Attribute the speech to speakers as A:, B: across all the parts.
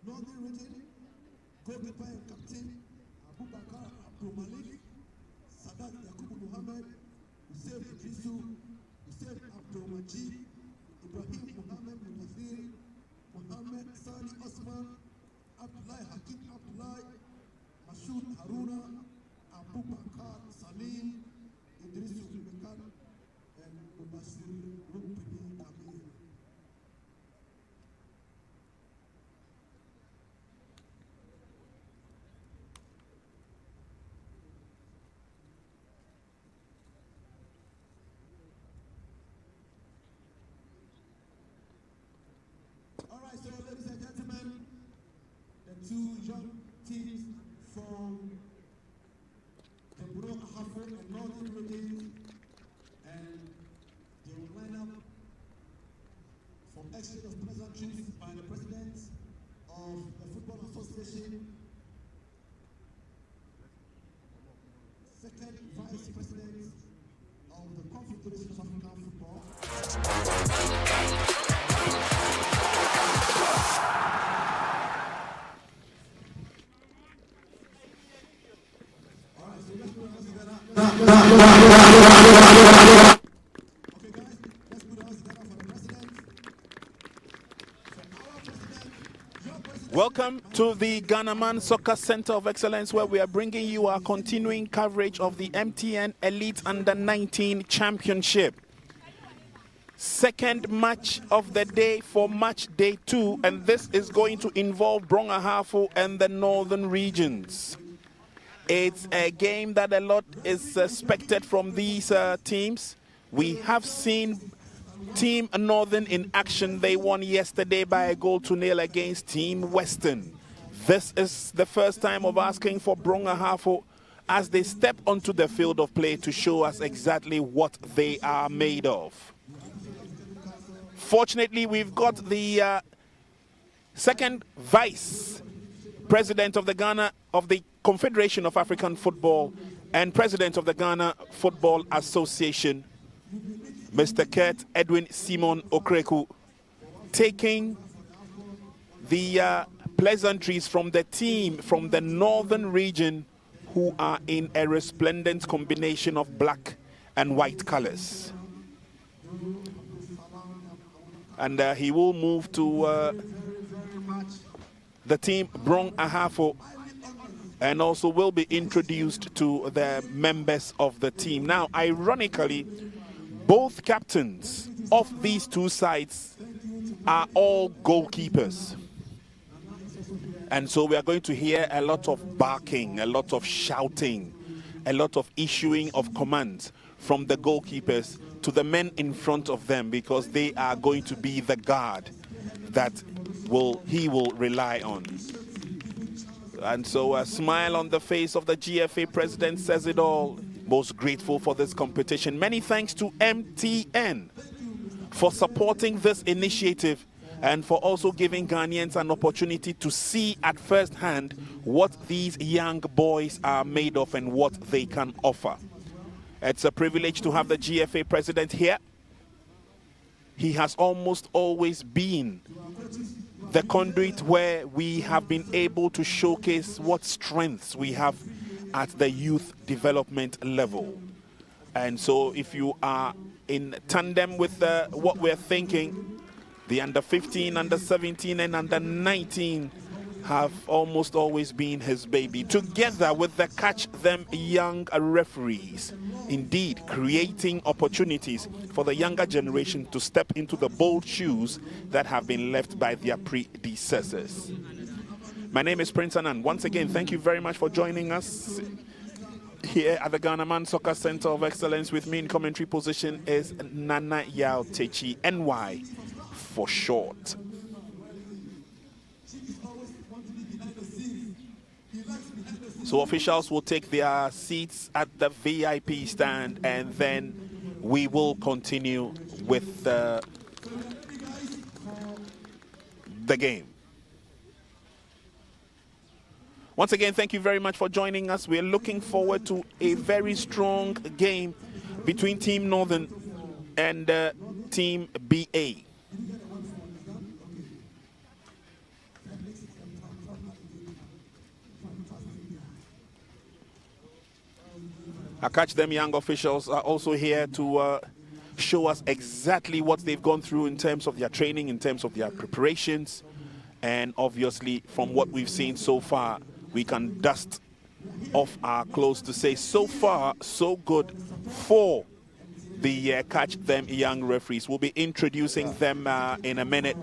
A: Northern region, goalkeeper and captain Abubakar Abdul Malik, Sadat Yakubu Muhammad, Hussein Idrisu, Hussein Abdul Majid, Ibrahim Muhammad Munathir, Muhammad Sani Osman, Abdullah Hakim Abdullah, Mashoud Haruna, Abubakar Salim, Idrisu Mekan, and Mubasir Rukpini Amir. So, ladies and gentlemen, the two young teams from the Brong, Ahafo, and Northern region, and they will line up for exchange of pleasantries by the president of the Football Association, second vice president of the Confederation of African Football.
B: Welcome to the Ghana Soccer Center of Excellence, where we are bringing you our continuing coverage of the MTN Elite Under-19 Championship. Second match of the day for match day 2, and this is going to involve Brong, Ahafo and the Northern regions. It's a game that a lot is expected from these teams. We have seen Team Northern in action. They won yesterday by 1-0 against Team Western. This is the first time of asking for Brong, Ahafo as they step onto the field of play to show us exactly what they are made of. Fortunately, we've got the second vice president of the Confederation of African Football and president of the Ghana Football Association, Mr. Kurt Edwin Simon Okreku, taking the pleasantries from the team from the Northern region, who are in a resplendent combination of black and white colors. And he will move to the team Brong, Ahafo, and also will be introduced to the members of the team. Now, ironically, both captains of these two sides are all goalkeepers. And so we are going to hear a lot of barking, a lot of shouting, a lot of issuing of commands from the goalkeepers to the men in front of them, because they are going to be the guard that he will rely on. And so a smile on the face of the GFA president says it all. Most grateful for this competition. Many thanks to MTN for supporting this initiative and for also giving Ghanaians an opportunity to see at first hand what these young boys are made of and what they can offer. It's a privilege to have the GFA president here. He has almost always been the conduit where we have been able to showcase what strengths we have at the youth development level. And so if you are in tandem with what we're thinking, the under 15, under 17 and under 19 have almost always been his baby, together with the Catch Them Young referees, indeed creating opportunities for the younger generation to step into the bold shoes that have been left by their predecessors. My name is Prince Anand. Once again, thank you very much for joining us here at the Ghana Soccer Center of Excellence. With me in commentary position is Nana Yao Techi, NY for short. So officials will take their seats at the VIP stand, and then we will continue with the game. Once again, thank you very much for joining us. We're looking forward to a very strong game between Team Northern and Team BA. I catch them young officials are also here to show us exactly what they've gone through in terms of their training, in terms of their preparations. And obviously, from what we've seen so far, we can dust off our clothes to say so far, so good for the catch them young referees. We'll be introducing them in a minute.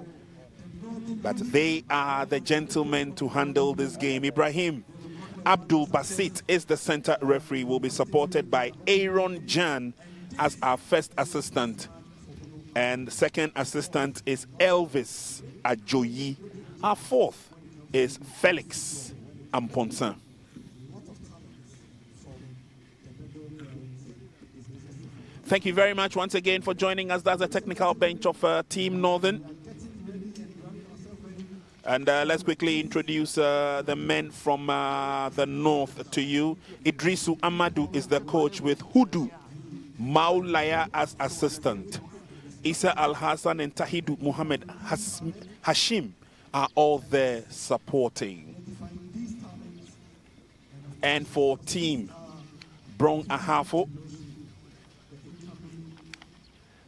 B: But they are the gentlemen to handle this game. Ibrahim Abdul Basit is the center referee. Will be supported by Aaron Jan as our first assistant. And the second assistant is Elvis Ajoyi. Our fourth is Felix Amponsan. Thank you very much once again for joining us. That's the technical bench of Team Northern. And let's quickly introduce the men from the north to you. Idrisu Amadou is the coach with Hudu Maulaya as assistant. Isa Al-Hassan and Tahidu Muhammad Hashim are all there supporting. And for Team Brong Ahafo,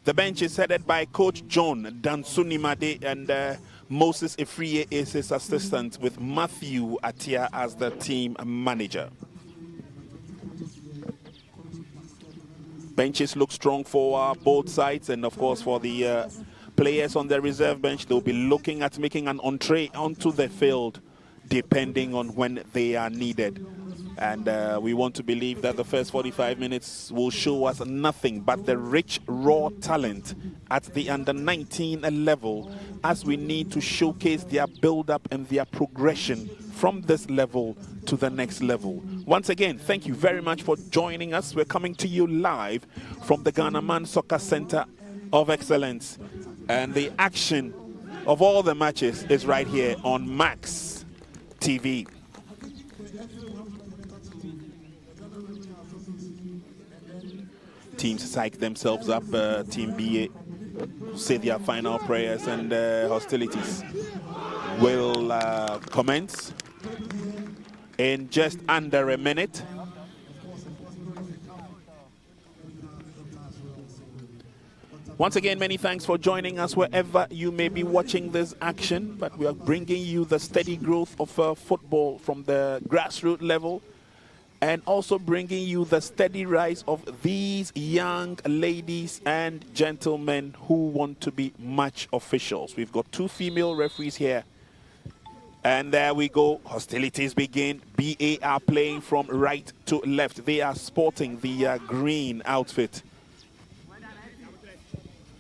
B: the bench is headed by Coach John Dansunimade, and Moses Ifriye is his assistant, with Matthew Atia as the team manager. Benches look strong for both sides, and of course for the players on the reserve bench, they'll be looking at making an entree onto the field depending on when they are needed. And we want to believe that the first 45 minutes will show us nothing but the rich, raw talent at the under-19 level, as we need to showcase their build-up and their progression from this level to the next level. Once again, thank you very much for joining us. We're coming to you live from the Ghana Man Soccer Center of Excellence. And the action of all the matches is right here on Max TV. Teams psych themselves up. Team BA say their final prayers, and hostilities will commence in just under a minute. Once again, many thanks for joining us wherever you may be watching this action, but we are bringing you the steady growth of football from the grassroots level, and also bringing you the steady rise of these young ladies and gentlemen who want to be match officials. We've got 2 female referees here. And there we go. Hostilities begin. BA are playing from right to left. They are sporting the green outfit.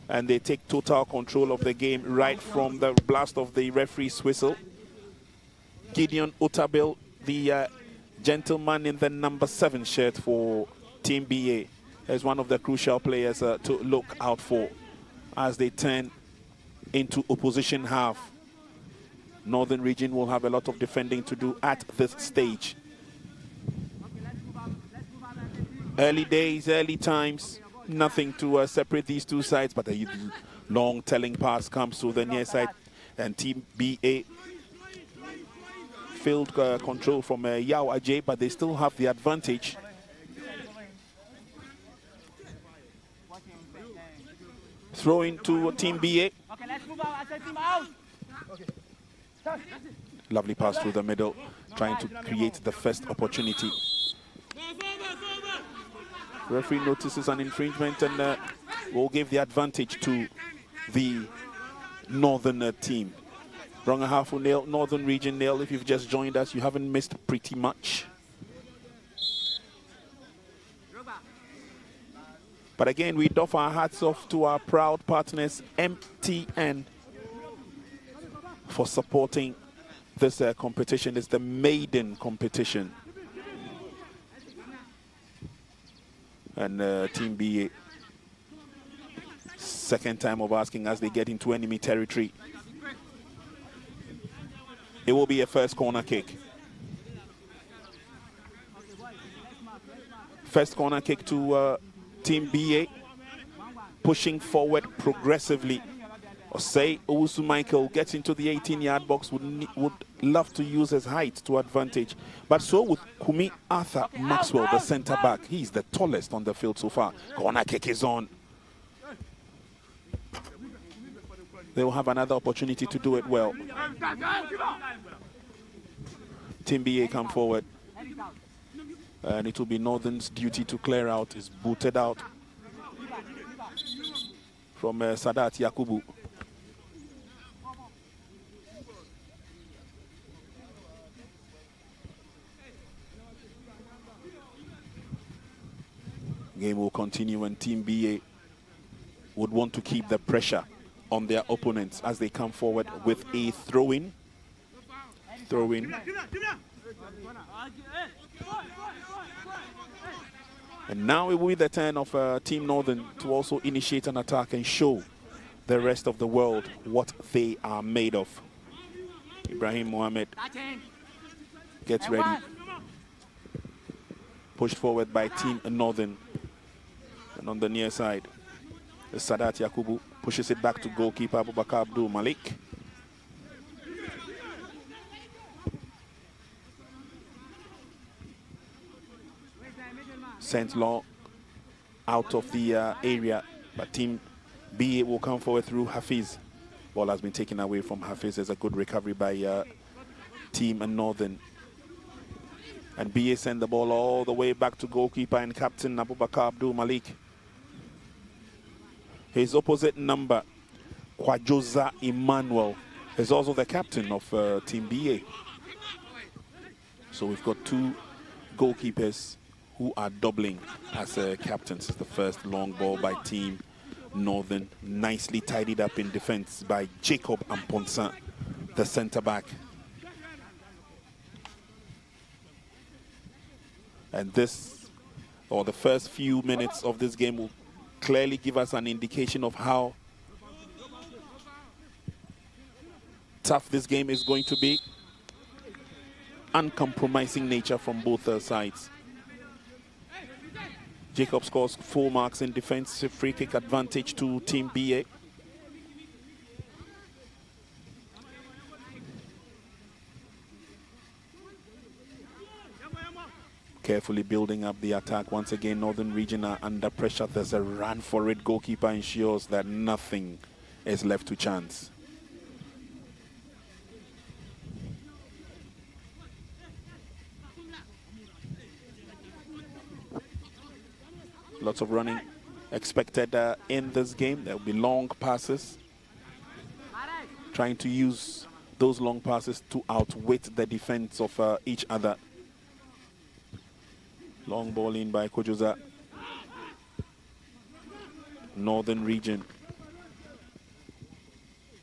B: And they take total control of the game right from the blast of the referee's whistle. Gideon Otabil, the gentleman in the number 7 shirt for Team BA, is one of the crucial players to look out for as they turn into opposition half. Northern region will have a lot of defending to do at this stage. Early days, early times, nothing to separate these two sides, but a long telling pass comes to the near side, and Team BA field control from Yao Ajay, but they still have the advantage. Throw into Team BA. Lovely pass through the middle, trying to create the first opportunity. Referee notices an infringement and will give the advantage to the Northern team. Brong Ahafo nil, Northern region nil. If you've just joined us, you haven't missed pretty much. But again, we doff our hats off to our proud partners, MTN, for supporting this competition. It's the maiden competition. And Team BA, second time of asking as they get into enemy territory. It will be a first corner kick. First corner kick to Team BA, pushing forward progressively. Osei Owusu Michael gets into the 18-yard box, would love to use his height to advantage. But so would Kumi Arthur Maxwell, the center back. He's the tallest on the field so far. Corner kick is on. They will have another opportunity to do it well. Team BA come forward. And it will be Northern's duty to clear out. Is booted out from Sadat Yakubu. Game will continue, and Team BA would want to keep the pressure on their opponents as they come forward with a throw-in. And now it will be the turn of Team Northern to also initiate an attack and show the rest of the world what they are made of. Ibrahim Mohammed gets ready. Pushed forward by Team Northern. And on the near side, Sadat Yakubu pushes it back to goalkeeper Abubakar Abdul Malik. Sent long out of the area, but Team BA will come forward through Hafiz. Ball has been taken away from Hafiz. There's a good recovery by Team Northern. And BA send the ball all the way back to goalkeeper and captain Abubakar Abdul Malik. His opposite number, Kwajoza Emmanuel, is also the captain of Team BA. So we've got two goalkeepers who are doubling as captains. It's the first long ball by Team Northern. Nicely tidied up in defense by Jacob Amponsa, the center back. And this, or the first few minutes of this game, will clearly give us an indication of how tough this game is going to be. Uncompromising nature from both sides. Jacob scores 4 marks in defense, free kick advantage to Team BA. Carefully building up the attack. Once again, Northern Region are under pressure. There's a run for it. Goalkeeper ensures that nothing is left to chance. Lots of running expected in this game. There will be long passes. Trying to use those long passes to outwit the defense of each other. Long ball in by Kojoza. Northern Region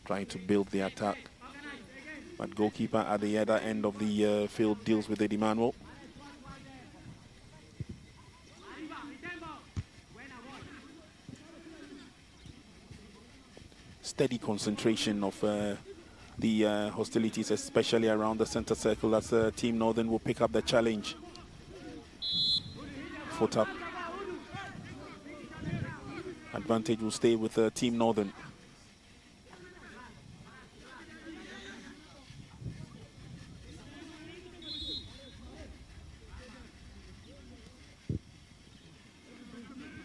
B: trying to build the attack. But goalkeeper at the other end of the field deals with Eddie Manuel. Steady concentration of the hostilities, especially around the center circle, as Team Northern will pick up the challenge. Foot up. Advantage will stay with Team Northern.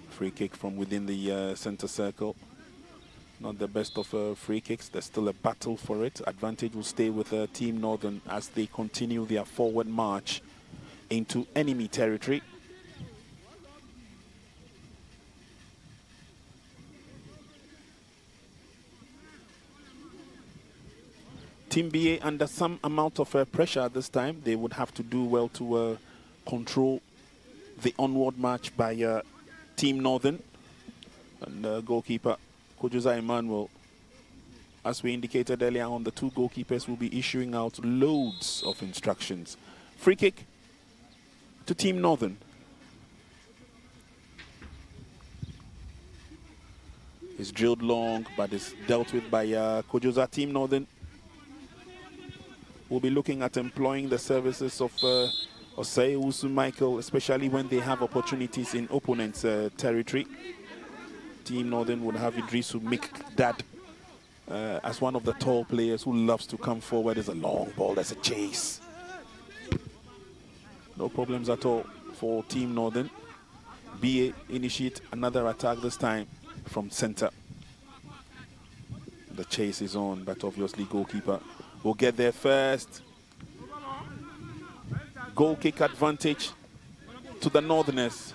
B: Free kick from within the center circle. Not the best of free kicks. There's still a battle for it. Advantage will stay with Team Northern as they continue their forward march into enemy territory. Team BA under some amount of pressure at this time. They would have to do well to control the onward march by Team Northern. And goalkeeper Kojoza Emmanuel, as we indicated earlier on, the two goalkeepers will be issuing out loads of instructions. Free kick to Team Northern. It's drilled long, but it's dealt with by Kojoza. Team Northern will be looking at employing the services of Osei Michael, especially when they have opportunities in opponents' territory. Team Northern would have Idrisu Mikdad as one of the tall players who loves to come forward. There's a long ball, there's a chase. No problems at all for Team Northern. BA initiate another attack, this time from center. The chase is on, but obviously goalkeeper will get there first. Goal kick advantage to the Northerners.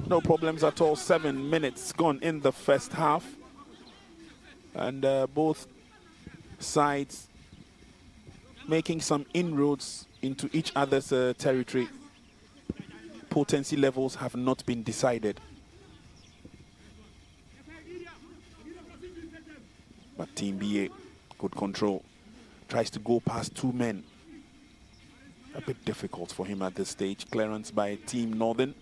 B: No problems at all. 7 minutes gone in the first half. And both sides making some inroads into each other's territory. Potency levels have not been decided. But Team BA, good control. Tries to go past 2 men. A bit difficult for him at this stage. Clearance by Team Northern.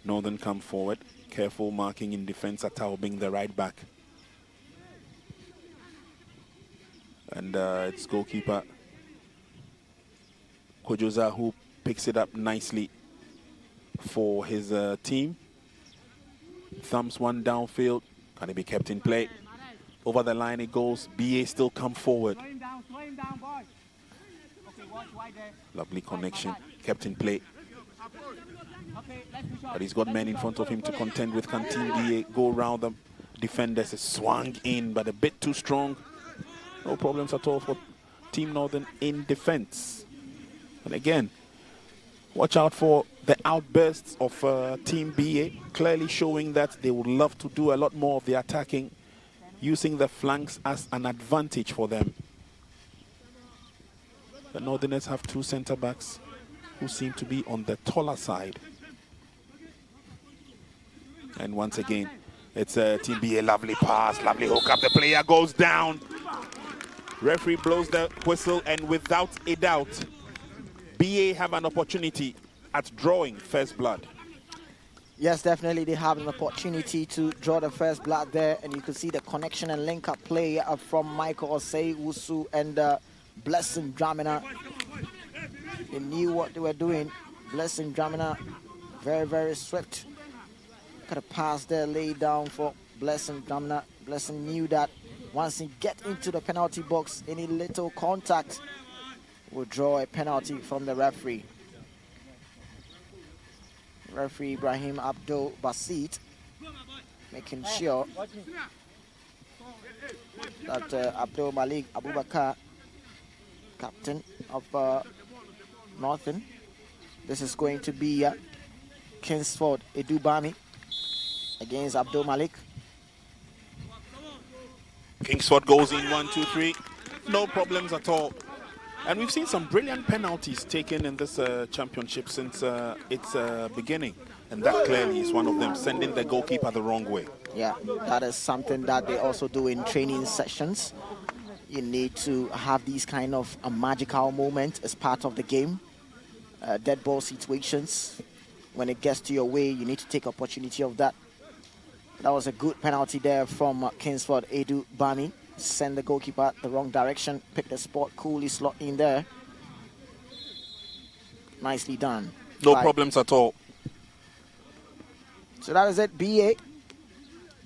B: Northern come forward. Careful marking in defense. Atao being the right back. And it's goalkeeper Kojoza who picks it up nicely for his team. Thumbs one downfield. Can it be kept in play? Over the line it goes. BA still come forward. Lovely connection. Kept in play. But he's got men in front of him to contend with. Can Team BA go around them? Defenders is swung in, but a bit too strong. No problems at all for Team Northern in defense. And again, watch out for the outbursts of Team BA, clearly showing that they would love to do a lot more of the attacking, using the flanks as an advantage for them. The Northerners have 2 centre-backs who seem to be on the taller side. And once again, it's Team BA, lovely pass, lovely hook up, the player goes down. Referee blows the whistle, and without a doubt, BA have an opportunity at drawing first blood.
C: Yes, definitely they have an opportunity to draw the first blood there, and you can see the connection and link-up play from Michael Osei Wusu and Blessing Dramina. They knew what they were doing. Blessing Dramina, very, very swift. Got a pass there laid down for Blessing Dramina. Blessing knew that once he get into the penalty box, any little contact will draw a penalty from the referee. Referee Ibrahim Abdul Basit making sure that Abdul Malik Abubakar, captain of Northern, this is going to be Kingsford Edubami against Abdul Malik.
B: Kingsford goes in 1, 2, 3. No problems at all. And we've seen some brilliant penalties taken in this championship since its beginning. And that clearly is one of them, sending the goalkeeper the wrong way.
C: Yeah, that is something that they also do in training sessions. You need to have these kind of magical moments as part of the game. Dead ball situations. When it gets to your way, you need to take opportunity of that. That was a good penalty there from Kingsford Edu Bami. Send the goalkeeper the wrong direction. Pick the spot, coolly slot in there. Nicely done.
B: No problems at all.
C: So that is it. BA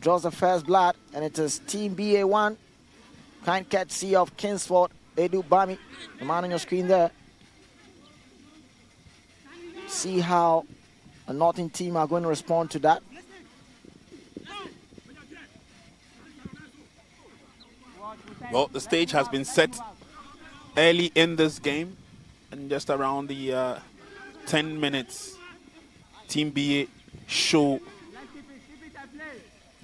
C: draws the first blood, and it is Team BA 1. Kind courtesy of Kingsford Edu Bami. The man on your screen there. See how the Northern team are going to respond to that.
B: Well, the stage has been set early in this game, and just around the 10 minutes, Team BA show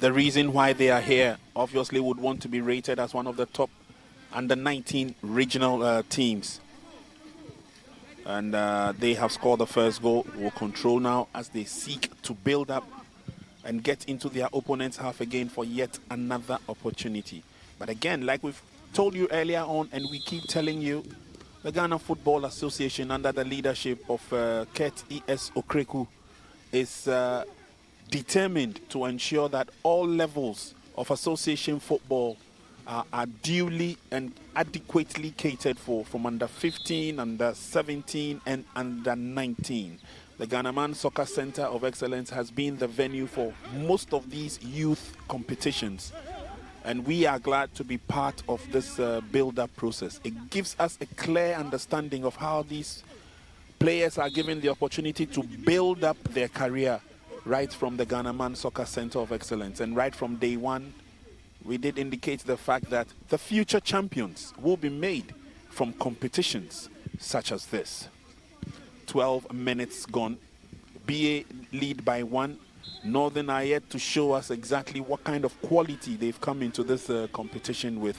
B: the reason why they are here. Obviously would want to be rated as one of the top under 19 regional teams. And they have scored the first goal. Will control now as they seek to build up and get into their opponent's half again for yet another opportunity. But again, like we've told you earlier on, and we keep telling you, The Ghana Football Association, under the leadership of Ket E.S. Okreku, is determined to ensure that all levels of association football are duly and adequately catered for, from under 15, under 17, and under 19. The Ghana Soccer Center of Excellence has been the venue for most of these youth competitions. And we are glad to be part of this build-up process. It gives us a clear understanding of how these players are given the opportunity to build up their career right from the Ghana Soccer Center of Excellence. And right from day one, we did indicate the fact that the future champions will be made from competitions such as this. 12 minutes gone. BA lead by 1. Northern are yet to show us exactly what kind of quality they've come into this competition with.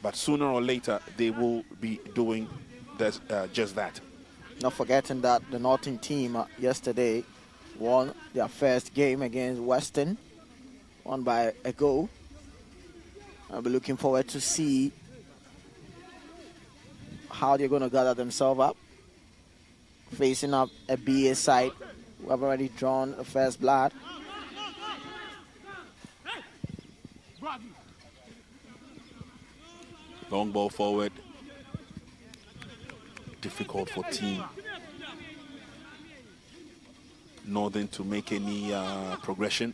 B: But sooner or later, they will be doing this, just that.
C: Not forgetting that the Northern team yesterday won their first game against Western, won by a goal. I'll be looking forward to see how they're going to gather themselves up, facing up a BA side who have already drawn the first blood.
B: Long ball forward. Difficult for team Northern to make any progression.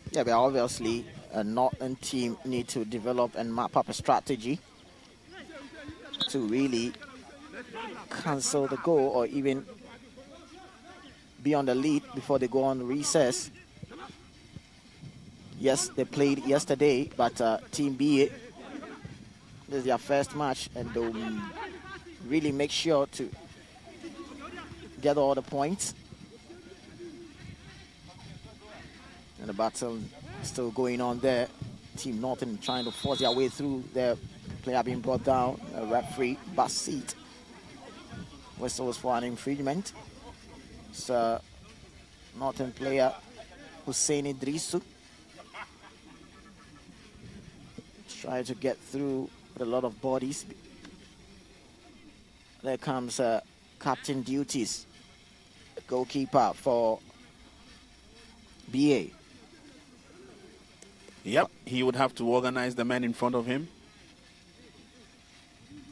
C: Yeah, but obviously a Northern team need to develop and map up a strategy to really cancel the goal or even be on the lead before they go on recess. Yes, they played yesterday, but Team BA, this is their first match, and they'll really make sure to get all the points. And the battle still going on there. Team Northern trying to force their way through. Their player being brought down. A referee bus seat. Whistle was for an infringement. It's Northern player Hussein Idrisu trying to get through with a lot of bodies. There comes captain duties, goalkeeper for BA.
B: Yep, he would have to organize the men in front of him.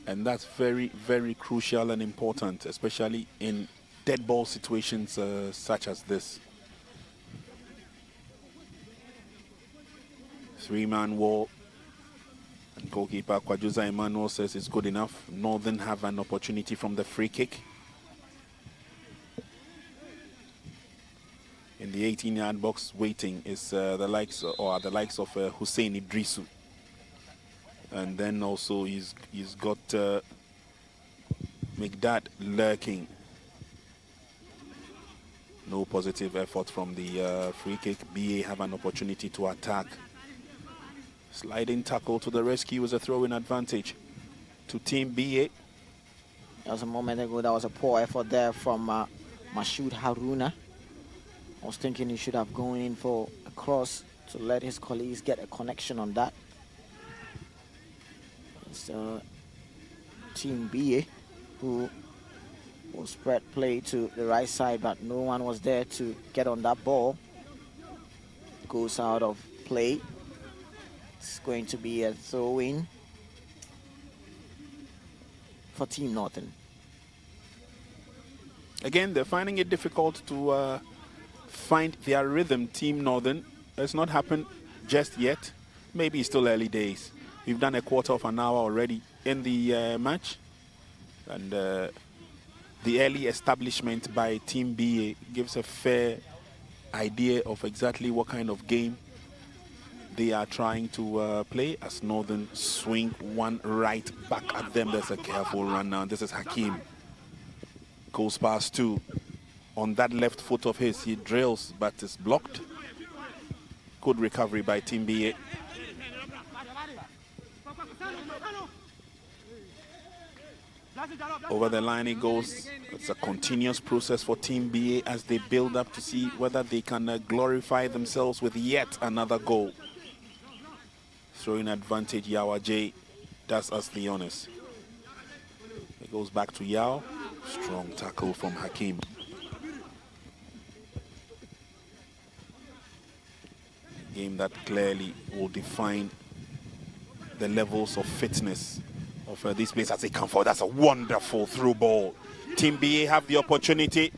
B: And that's very, very crucial and important, especially in dead ball situations such as this. 3-man wall. And goalkeeper Kwajuza Emmanuel says it's good enough. Northern have an opportunity from the free kick. In the 18-yard box waiting is the likes of Hussein Idrisu. And then also he's got Migdad lurking. No positive effort from the free kick. BA have an opportunity to attack. Sliding tackle to the rescue was a throw-in advantage to Team BA.
C: That was a moment ago. That was a poor effort there from Mashoud Haruna. I was thinking he should have gone in for a cross to let his colleagues get a connection on that. It's Team BA who will spread play to the right side, but no one was there to get on that ball. Goes out of play. It's going to be a throw-in for Team Northern.
B: Again, they're finding it difficult to find their rhythm, Team Northern. It's not happened just yet. Maybe it's still early days. We've done a quarter of an hour already in the match. And the early establishment by Team BA gives a fair idea of exactly what kind of game they are trying to play, as Northern swing one right back at them. There's a careful run now. This is Hakim. Goes past two. On that left foot of his, he drills, but it's blocked. Good recovery by Team BA. Over the line it goes. It's a continuous process for Team BA as they build up to see whether they can glorify themselves with yet another goal. Throwing advantage, Yawa J does us the honors. It goes back to Yao. Strong tackle from Hakim. A game that clearly will define the levels of fitness of these players as they come forward. That's a wonderful through ball. Team BA have the opportunity.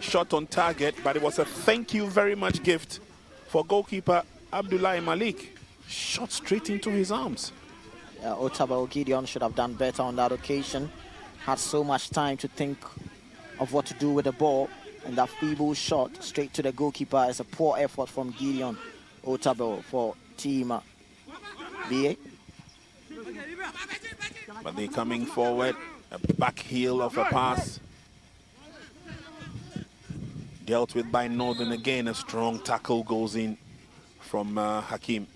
B: Shot on target, but it was a thank you very much gift for goalkeeper Abdullahi Malik. Shot straight into his arms.
C: Otabo Gideon should have done better on that occasion. Had so much time to think of what to do with the ball, and that feeble shot straight to the goalkeeper is a poor effort from Gideon Otabo for Team BA.
B: But they're coming forward. A back heel of a pass. Dealt with by Northern again. A strong tackle goes in from Hakim.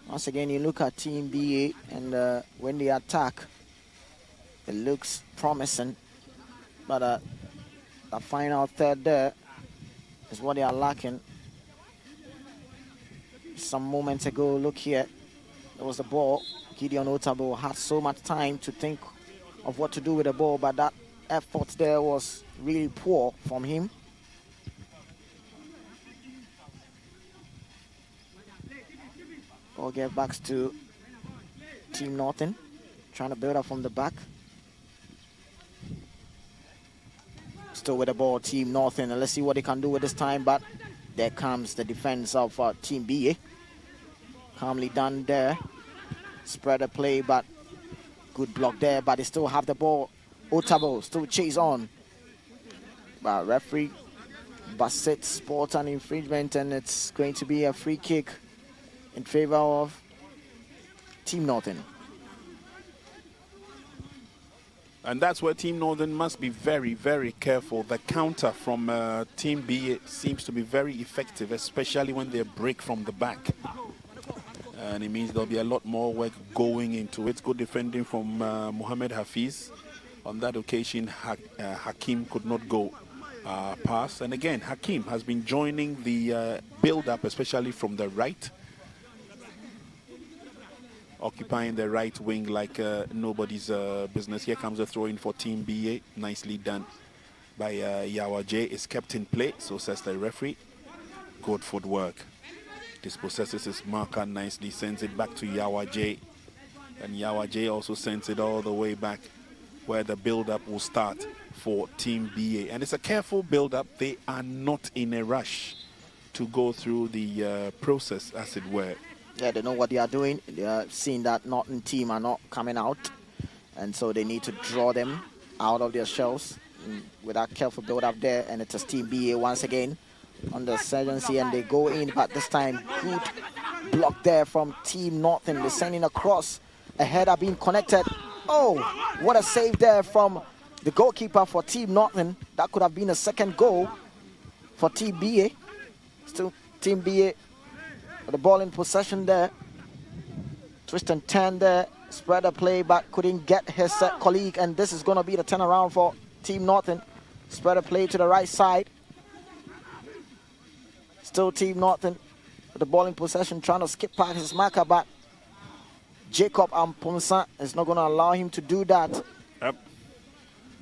C: Once again, you look at Team BA, and when they attack, it looks promising. But the final third there is what they are lacking. Some moments ago, look here, there was the ball. Gideon Otabo had so much time to think of what to do with the ball, but that effort there was really poor from him. Ball get back to Team Northern, trying to build up from the back. Still with the ball, Team Northern, and let's see what they can do with this time, but there comes the defense of Team BA. Calmly done there. Spread the play, but good block there, but they still have the ball. Otabo still chase on. But referee Bassett sport an infringement, and it's going to be a free kick in favor of Team Northern.
B: And that's where Team Northern must be very, very careful. The counter from Team B seems to be very effective, especially when they break from the back. And it means there'll be a lot more work going into it. Good defending from Mohamed Hafiz. On that occasion, Hakim could not go past. And again, Hakim has been joining the build-up, especially from the right. Occupying the right wing like nobody's business. Here comes a throw-in for Team BA. Nicely done by Yawa J. It's kept in play, so says the referee. Good footwork. Dispossesses his marker nicely, sends it back to Yawa J. And Yawa J also sends it all the way back where the build-up will start for Team BA. And it's a careful build-up. They are not in a rush to go through the process, as it were.
C: Yeah, they know what they are doing. They are seeing that Northern team are not coming out, and so they need to draw them out of their shells with that careful build up there. And it's Team BA once again on the urgency, and they go in, but this time good block there from Team Northern. They're sending across, a header being connected. Oh, what a save there from the goalkeeper for Team Northern. That could have been a second goal for Team BA. Still Team BA. The ball in possession there. Twist and turn there. Spread the play, but couldn't get his colleague. And this is going to be the turnaround for Team Northern. Spread the play to the right side. Still Team Northern with the ball in possession, trying to skip past his marker, but Jacob Amponsa is not going to allow him to do that.
B: Yep.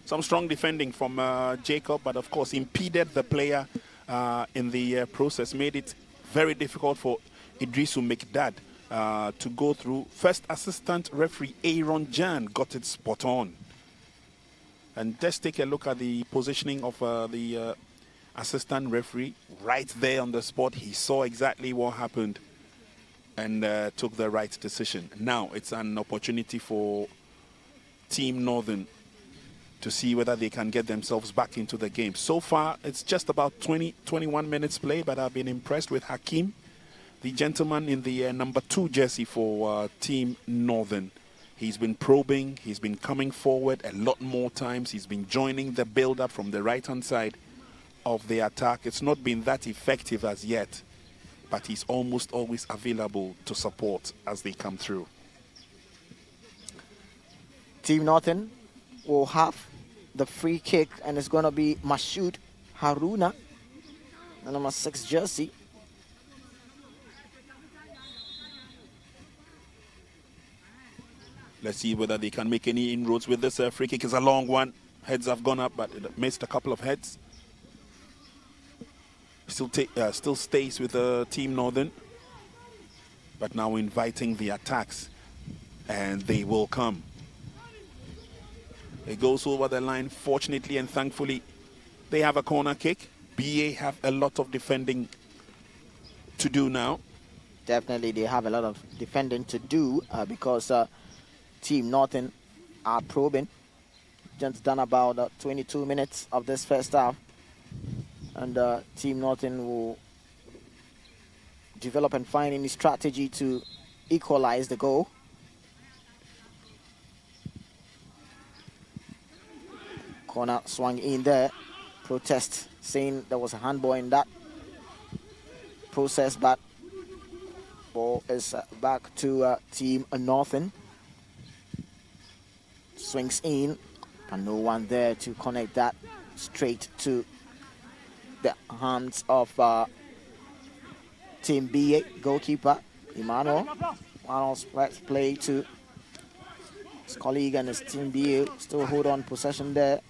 B: Some strong defending from Jacob, but of course impeded the player in the process, made it very difficult for Idrisu Mekdad to go through. First assistant referee Aaron Jan got it spot on. And let's take a look at the positioning of the assistant referee. Right there on the spot, he saw exactly what happened and took the right decision. Now it's an opportunity for Team Northern to see whether they can get themselves back into the game. So far, it's just about 21 minutes play, but I've been impressed with Hakim, the gentleman in the number 2 jersey for Team Northern. He's been probing, he's been coming forward a lot more times, he's been joining the build-up from the right-hand side of the attack. It's not been that effective as yet, but he's almost always available to support as they come through.
C: Team Northern will have the free kick, and it's going to be Mashoud Haruna, the number 6 jersey.
B: Let's see whether they can make any inroads with this free kick. It's a long one. Heads have gone up, but it missed a couple of heads. Still stays with Team Northern, but now inviting the attacks, and they will come. It goes over the line. Fortunately and thankfully, they have a corner kick. BA have a lot of defending to do now.
C: Definitely, they have a lot of defending to do because Team Northern are probing. Just done about 22 minutes of this first half. And Team Northern will develop and find any strategy to equalize the goal. Corner swung in there. Protest saying there was a handball in that process, but ball is back to Team Northern. Swings in, and no one there to connect that straight to the hands of Team BA goalkeeper Emmanuel. Emmanuel's play to his colleague and his Team BA. Still hold on possession there.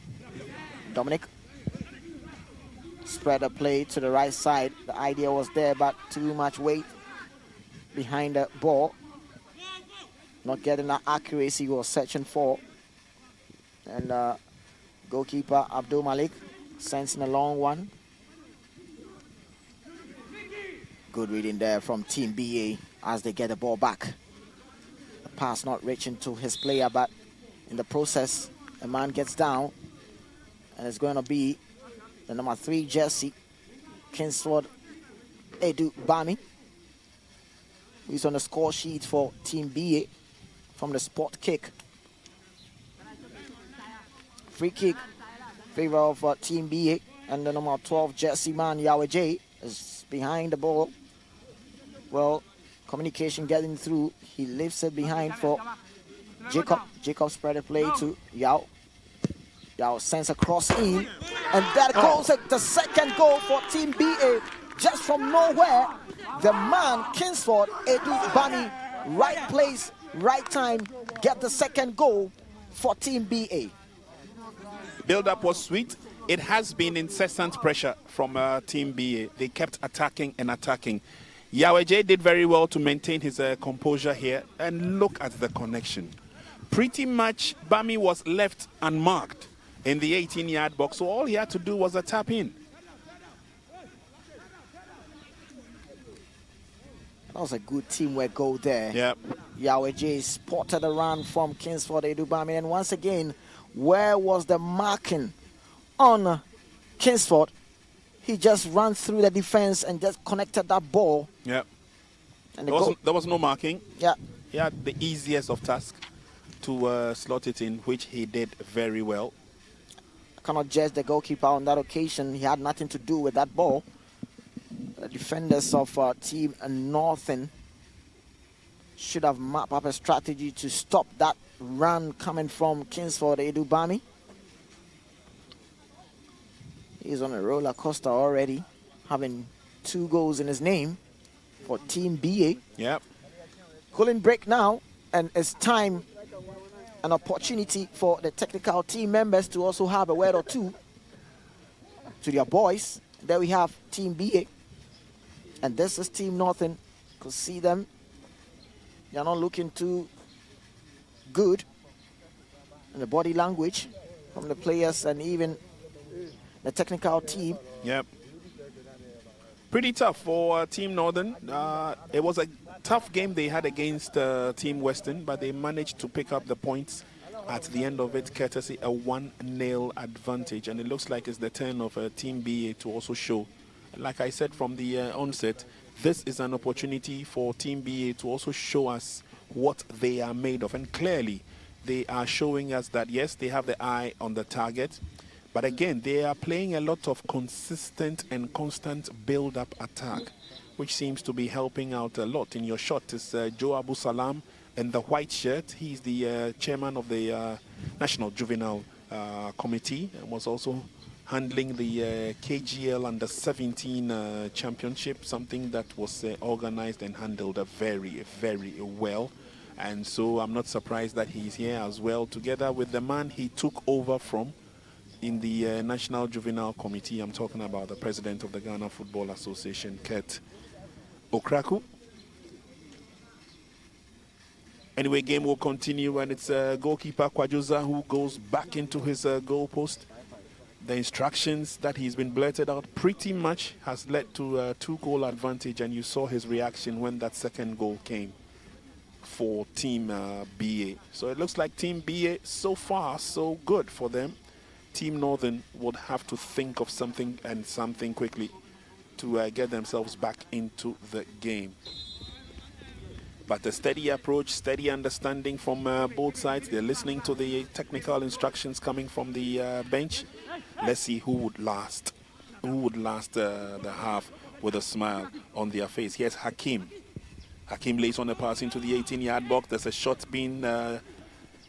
C: Dominic spread a play to the right side. The idea was there, but too much weight behind the ball. Not getting that accuracy he was searching for. And goalkeeper Abdul Malik sends in a long one. Good reading there from Team BA as they get the ball back. The pass not reaching to his player, but in the process, a man gets down. And it's going to be the number 3 jersey, Kingsford Edu Bami, who's on the score sheet for Team BA from the spot kick. Free kick, favor of Team BA, and the number 12 jersey man, Yahweh J, is behind the ball. Well, communication getting through. He lifts it behind for Jacob. Jacob spread a play to Yao. Yao sends a cross in, and that goes the second goal for Team BA. Just from nowhere, the man, Kingsford Edu Bami, right place, right time, get the second goal for Team BA.
B: Build-up was sweet. It has been incessant pressure from Team BA. They kept attacking and attacking. Yahweh J did very well to maintain his composure here, and look at the connection. Pretty much, Bami was left unmarked in the 18-yard box, so all he had to do was a tap in.
C: That was a good teamwork goal there.
B: Yep.
C: Yahweh J spotted a run from Kingsford Edu Bami, and once again, where was the marking on Kingsford? He just ran through the defense and just connected that ball.
B: Yep.
C: And
B: There was no marking.
C: Yeah.
B: He had the easiest of tasks to slot it in, which he did very well.
C: I cannot judge the goalkeeper on that occasion. He had nothing to do with that ball. The defenders of Team Northern should have mapped up a strategy to stop that run coming from Kingsford Edu Bami. He's on a roller coaster already, having 2 goals in his name for Team BA.
B: Yep.
C: Cooling break now, and it's time, an opportunity for the technical team members to also have a word or two to their boys. There we have Team BA, and this is Team Northern. You can see them. They're not looking too good in the body language from the players and even the technical team.
B: Yep. Pretty tough for Team Northern. It was a tough game they had against Team Western, but they managed to pick up the points at the end of it, courtesy a 1-0 advantage. And it looks like it's the turn of Team BA to also show. Like I said from the onset, this is an opportunity for Team BA to also show us what they are made of. And clearly, they are showing us that, yes, they have the eye on the target. But again, they are playing a lot of consistent and constant build-up attack, which seems to be helping out a lot in your shot, is Joe Abu Salam in the white shirt. He's the chairman of the National Juvenile Committee, and was also handling the KGL Under 17 Championship, something that was organized and handled very, very well. And so I'm not surprised that he's here as well, together with the man he took over from in the National Juvenile Committee. I'm talking about the president of the Ghana Football Association, Kurt Okraku. Anyway, game will continue, and it's goalkeeper Kwajoza who goes back into his goal post. The instructions that he's been blurted out pretty much has led to a 2-goal advantage, and you saw his reaction when that second goal came for Team BA. So it looks like Team BA, so far, so good for them. Team Northern would have to think of something quickly to get themselves back into the game. But a steady approach, steady understanding from both sides. They're listening to the technical instructions coming from the bench. Let's see who would last. Who would last the half with a smile on their face. Here's Hakim. Hakim lays on the pass into the 18-yard box. There's a shot being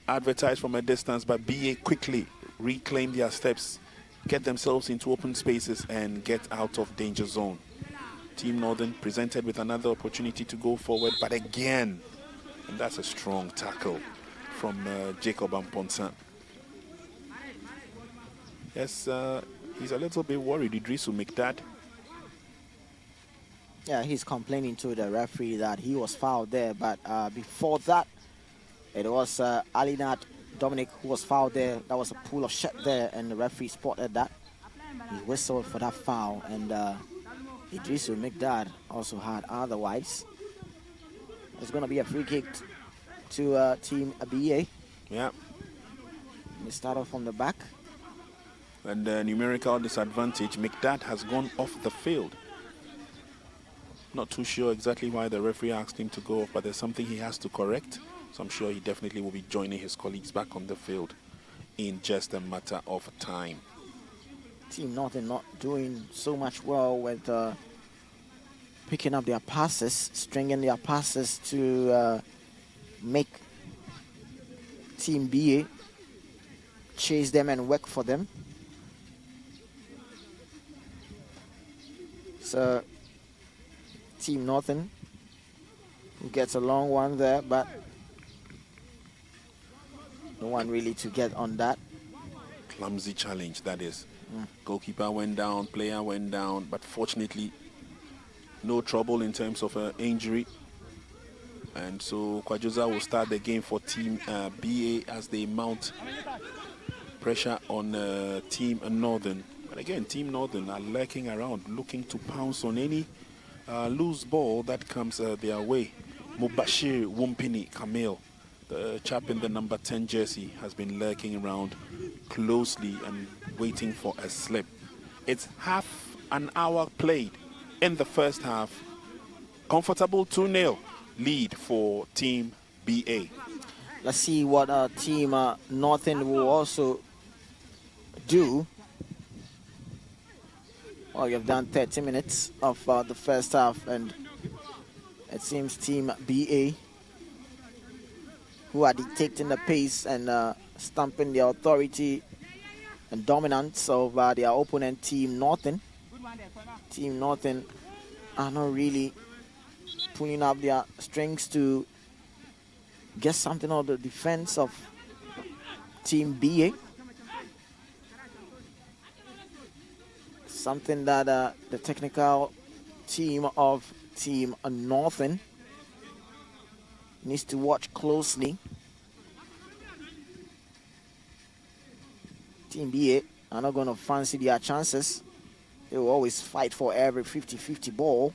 B: advertised from a distance, but BA quickly reclaim their steps, get themselves into open spaces, and get out of danger zone. Team Northern presented with another opportunity to go forward, but again, and that's a strong tackle from Jacob Amponsa. Yes, he's a little bit worried, Idrisu Mikdad.
C: Yeah, he's complaining to the referee that he was fouled there, but before that, it was Alinat Dominic who was fouled there. That was a pool of shit there, and the referee spotted that. He whistled for that foul, and Idrisu Mikdad also had otherwise. It's going to be a free kick to Team BA.
B: Yeah.
C: They start off from the back.
B: And numerical disadvantage, Mikdad has gone off the field. Not too sure exactly why the referee asked him to go off, but there's something he has to correct. So I'm sure he definitely will be joining his colleagues back on the field in just a matter of time.
C: Team Northern not doing so much well with picking up their passes, stringing their passes to make Team BA chase them and work for them. So Team Northern gets a long one there, but no one really to get on that.
B: Clumsy challenge, that is. Goalkeeper went down, player went down, but fortunately no trouble in terms of injury. And so Kwajoza will start the game for Team BA as they mount pressure on Team Northern. But again, Team Northern are lurking around, looking to pounce on any loose ball that comes their way. Mubashir Wumpini Kamil, the chap in the number 10 jersey, has been lurking around closely and waiting for a slip. It's half an hour played in the first half. Comfortable 2-0 lead for Team BA.
C: Let's see what Team Northern will also do. Well, you've done 30 minutes of the first half, and it seems Team BA, who are dictating the pace and stamping the authority and dominance of their opponent, Team Northern. Team Northern are not really pulling up their strings to get something out of the defense of Team BA. Something that the technical team of Team Northern needs to watch closely. Team BA are not going to fancy their chances. They will always fight for every 50-50 ball,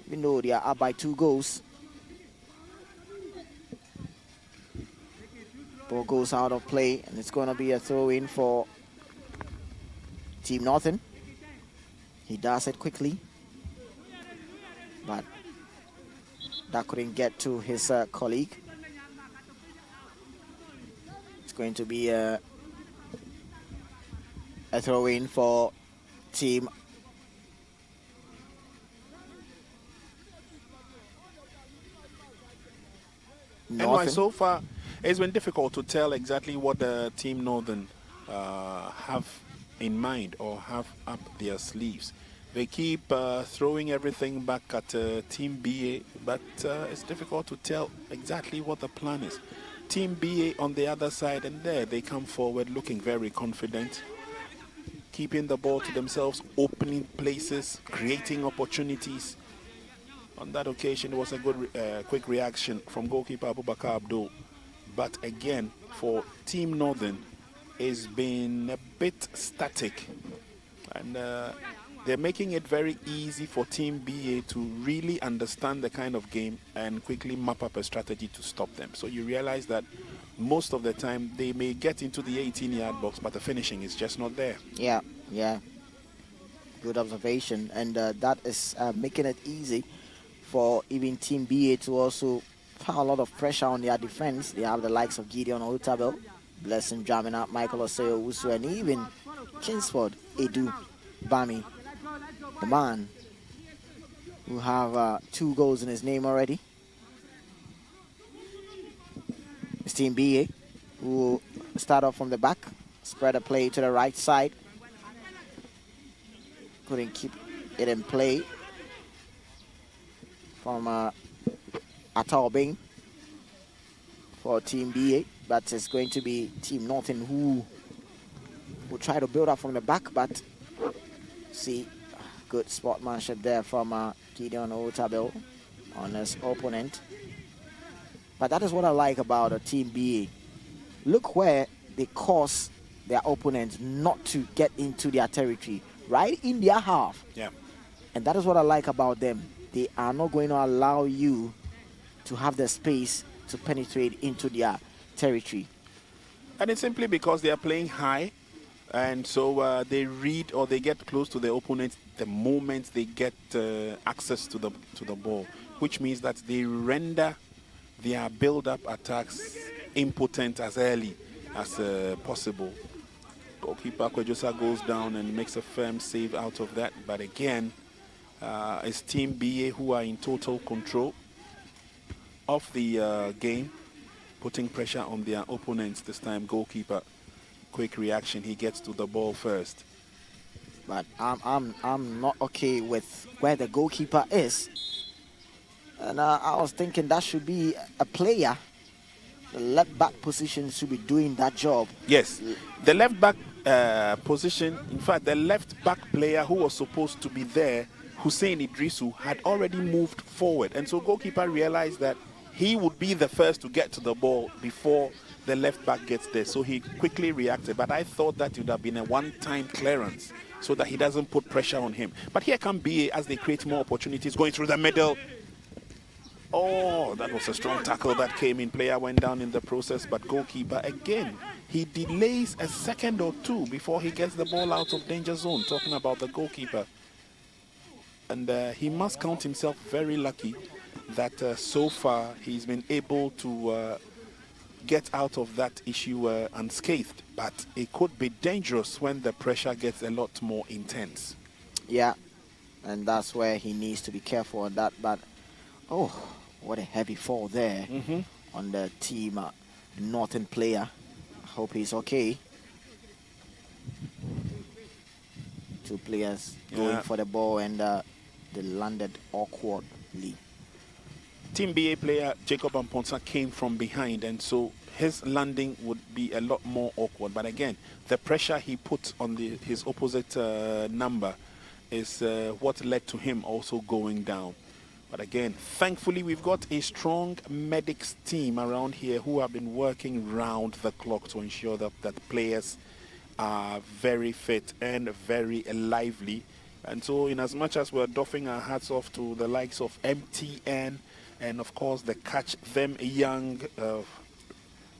C: even though they are up by 2 goals. Ball goes out of play, and it's going to be a throw-in for Team Northern. He does it quickly, but that couldn't get to his colleague. It's going to be a throw-in for Team
B: NY, so far, it's been difficult to tell exactly what the Team Northern have in mind or have up their sleeves. They keep throwing everything back at Team BA, but it's difficult to tell exactly what the plan is. Team BA on the other side, and there they come forward looking very confident, keeping the ball to themselves, opening places, creating opportunities. On that occasion, it was a good quick reaction from goalkeeper Abubakar Abdul. But again, for Team Northern, it's been a bit static. And they're making it very easy for Team BA to really understand the kind of game and quickly map up a strategy to stop them. So you realize that most of the time they may get into the 18-yard box, but the finishing is just not there.
C: Yeah, yeah. Good observation. And that is making it easy for even Team BA to also put a lot of pressure on their defense. They have the likes of Gideon Otabel, Blessing Dramina, Michael Oseo Wusu, and even Kingsford Edu Bami, the man who have 2 goals in his name already. It's Team BA who start off from the back, spread a play to the right side. Couldn't keep it in play from Atal Bing for Team BA, but it's going to be Team Northern who will try to build up from the back, but see, good sportsmanship there from Gideon Otabel on his opponent. But that is what I like about a Team BA. Look where they cause their opponents not to get into their territory, right in their half.
B: Yeah.
C: And that is what I like about them. They are not going to allow you to have the space to penetrate into their territory.
B: And it's simply because they are playing high, and so they read or they get close to the opponent the moment they get access to the ball, which means that they render their build-up attacks impotent as early as possible. Goalkeeper Kwejosa goes down and makes a firm save out of that, but again, it's Team BA who are in total control of the game, putting pressure on their opponents this time. Goalkeeper, quick reaction, he gets to the ball first.
C: But I'm not okay with where the goalkeeper is. And I was thinking that should be a player. The left back position should be doing that job.
B: Yes, the left back position, in fact, the left back player who was supposed to be there, Hussein Idrisu, had already moved forward. And so goalkeeper realized that he would be the first to get to the ball before the left back gets there. So he quickly reacted. But I thought that would have been a one-time clearance so that he doesn't put pressure on him. But here can BA as they create more opportunities going through the middle. Oh, that was a strong tackle that came in. Player went down in the process, but goalkeeper again, he delays a second or two before he gets the ball out of danger zone. Talking about the goalkeeper. And he must count himself very lucky that so far he's been able to get out of that issue unscathed. But it could be dangerous when the pressure gets a lot more intense.
C: Yeah, and that's where he needs to be careful on that. But, oh, what a heavy fall there on the Team Northern player. I hope he's okay. 2 players going for the ball, and they landed awkwardly.
B: Team BA player Jacob Amponsa came from behind, and so his landing would be a lot more awkward. But again, the pressure he put on his opposite number is what led to him also going down. But again, thankfully, we've got a strong medics team around here who have been working round the clock to ensure that players are very fit and very lively. And so in as much as we're doffing our hats off to the likes of MTN and of course the Catch Them Young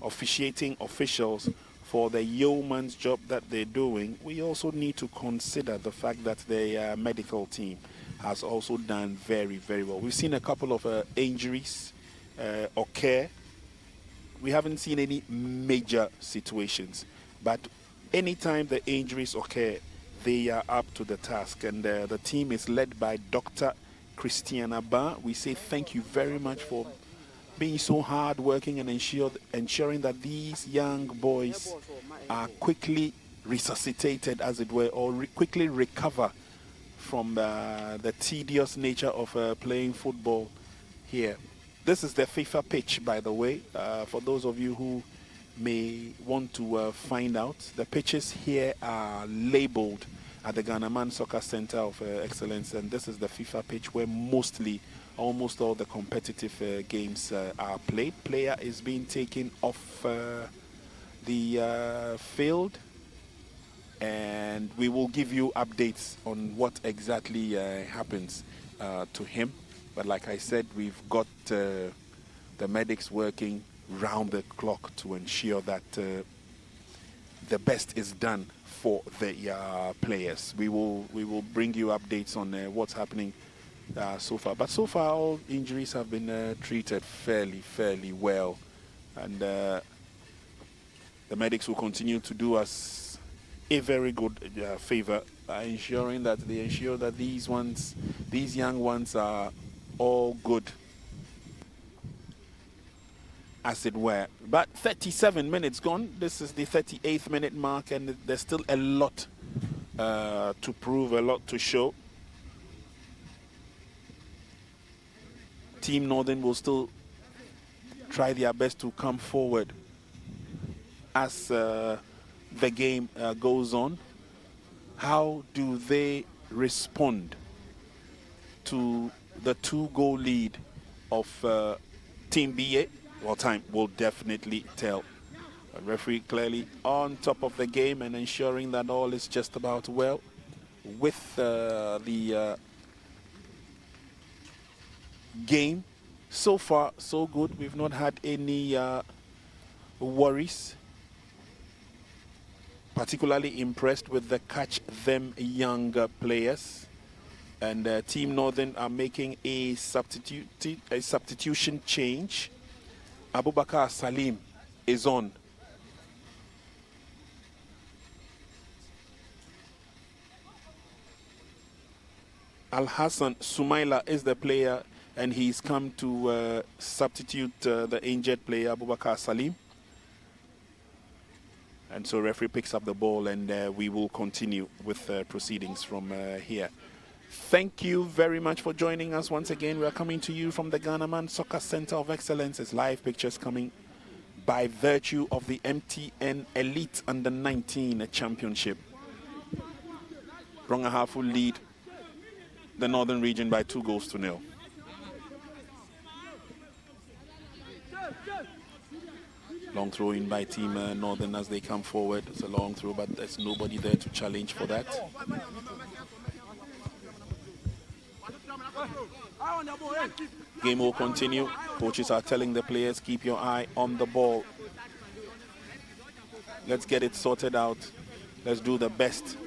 B: officiating officials for the yeoman's job that they're doing, we also need to consider the fact that the medical team has also done very, very well. We've seen a couple of injuries occur. We haven't seen any major situations, but anytime the injuries occur, they are up to the task. And the team is led by Dr. Christiana Ba. We say thank you very much for being so hard working and ensuring that these young boys are quickly resuscitated, as it were, or quickly recover from the tedious nature of playing football here. This is the FIFA pitch, by the way, for those of you who may want to find out. The pitches here are labeled at the Ghana Soccer Center of Excellence, and this is the FIFA pitch where almost all the competitive games are played. Player is being taken off the field, and we will give you updates on what exactly happens to him. But like I said, we've got the medics working round the clock to ensure that the best is done for the players. We will bring you updates on what's happening so far. But so far, all injuries have been treated fairly well, and the medics will continue to do us a very good favor by ensuring that they ensure that these young ones are all good, as it were. But 37 minutes gone. This is the 38th minute mark, and there's still a lot to prove, a lot to show. Team Northern will still try their best to come forward as the game goes on. How do they respond to the 2-goal lead of Team BA? Well, time will definitely tell. The referee clearly on top of the game and ensuring that all is just about well with the game. So far, so good. We've not had any worries. Particularly impressed with the catch them younger players. And Team Northern are making a substitution change. Abubakar Salim is on. Al Hassan Sumaila is the player, and he's come to substitute the injured player Abubakar Salim. And so referee picks up the ball, and we will continue with proceedings from here. Thank you very much for joining us once again. We are coming to you from the Ghana Soccer Center of Excellence. It's live pictures coming by virtue of the MTN Elite Under-19 Championship. Brong Ahafo lead the Northern region by 2-0. Long throw in by Team Northern as they come forward. It's a long throw, but there's nobody there to challenge for that. Game will continue. Coaches are telling the players, keep your eye on the ball. Let's get it sorted out. Let's do the best.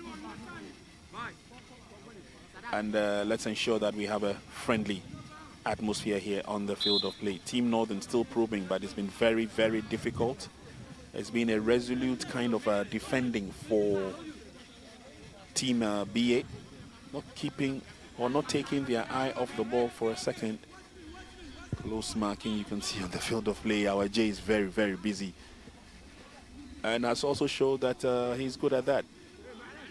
B: And let's ensure that we have a friendly atmosphere here on the field of play. Team Northern still probing, but it's been very difficult. It's been a resolute kind of defending for Team BA. Not taking their eye off the ball for a second. Close marking, you can see on the field of play. Our J is very busy. And has also showed that he's good at that.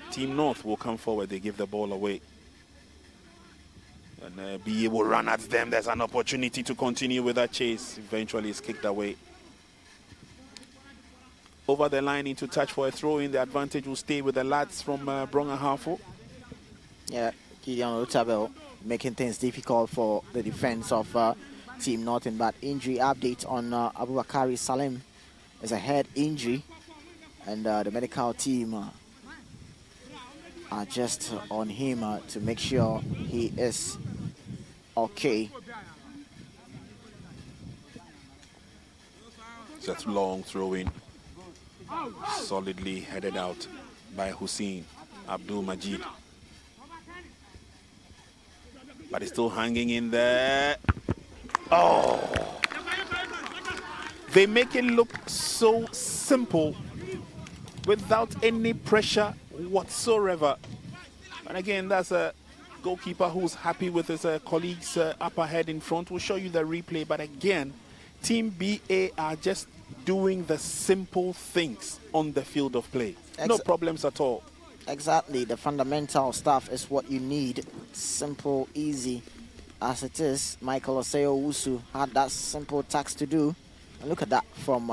B: Team North will come forward. They give the ball away. And BA will run at them. There's an opportunity to continue with that chase. Eventually it's kicked away. Over the line into touch for a throw-in. The advantage will stay with the lads from Brong Ahafo.
C: Yeah, Gideon Otabel making things difficult for the defense of Team Northern. But injury update on Abubakar Salim is a head injury, and the medical team are just on him to make sure he is okay.
B: That's long throw-in, solidly headed out by Hussein Abdul Majid. But he's still hanging in there. Oh! They make it look so simple without any pressure whatsoever. And again, that's a goalkeeper who's happy with his colleagues up ahead in front. We'll show you the replay, but again, Team BA are just doing the simple things on the field of play. No problems at all.
C: Exactly. The fundamental stuff is what you need. Simple, easy as it is. Michael Osei-Owusu had that simple task to do. And look at that from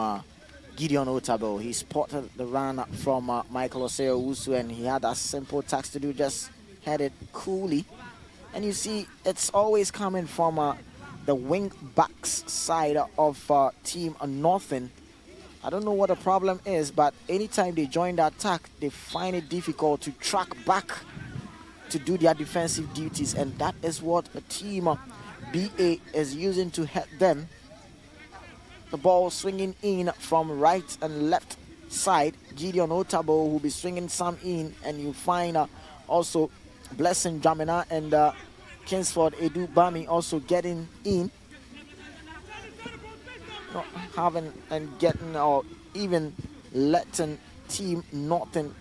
C: Gideon Otabo. He spotted the run from Michael Osei-Owusu, and he had that simple task to do, just headed coolly. And you see, it's always coming from the wing backs side of Team Northern. I don't know what the problem is, but anytime they join the attack, they find it difficult to track back to do their defensive duties, and that is what a Team BA is using to hit them. The ball swinging in from right and left side. Gideon Otabo will be swinging some in, and you find also Blessing Dramina and Kingsford Edu Bami also getting in. Not having and getting or even letting Team Northern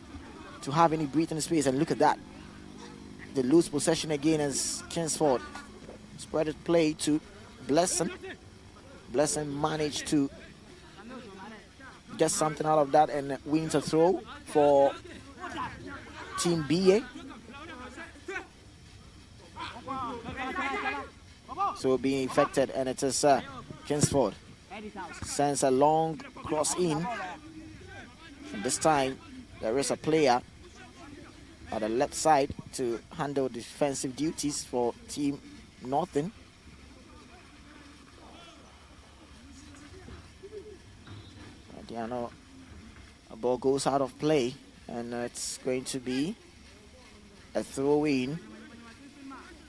C: to have any breathing space. And look at that. They lose possession again as Kingsford spread it play to Blessing. Blessing managed to get something out of that and wins a throw for Team BA. So being affected, and it is Kingsford sends a long cross in. And this time there is a player at the left side to handle defensive duties for Team Northern. A ball goes out of play, and it's going to be a throw-in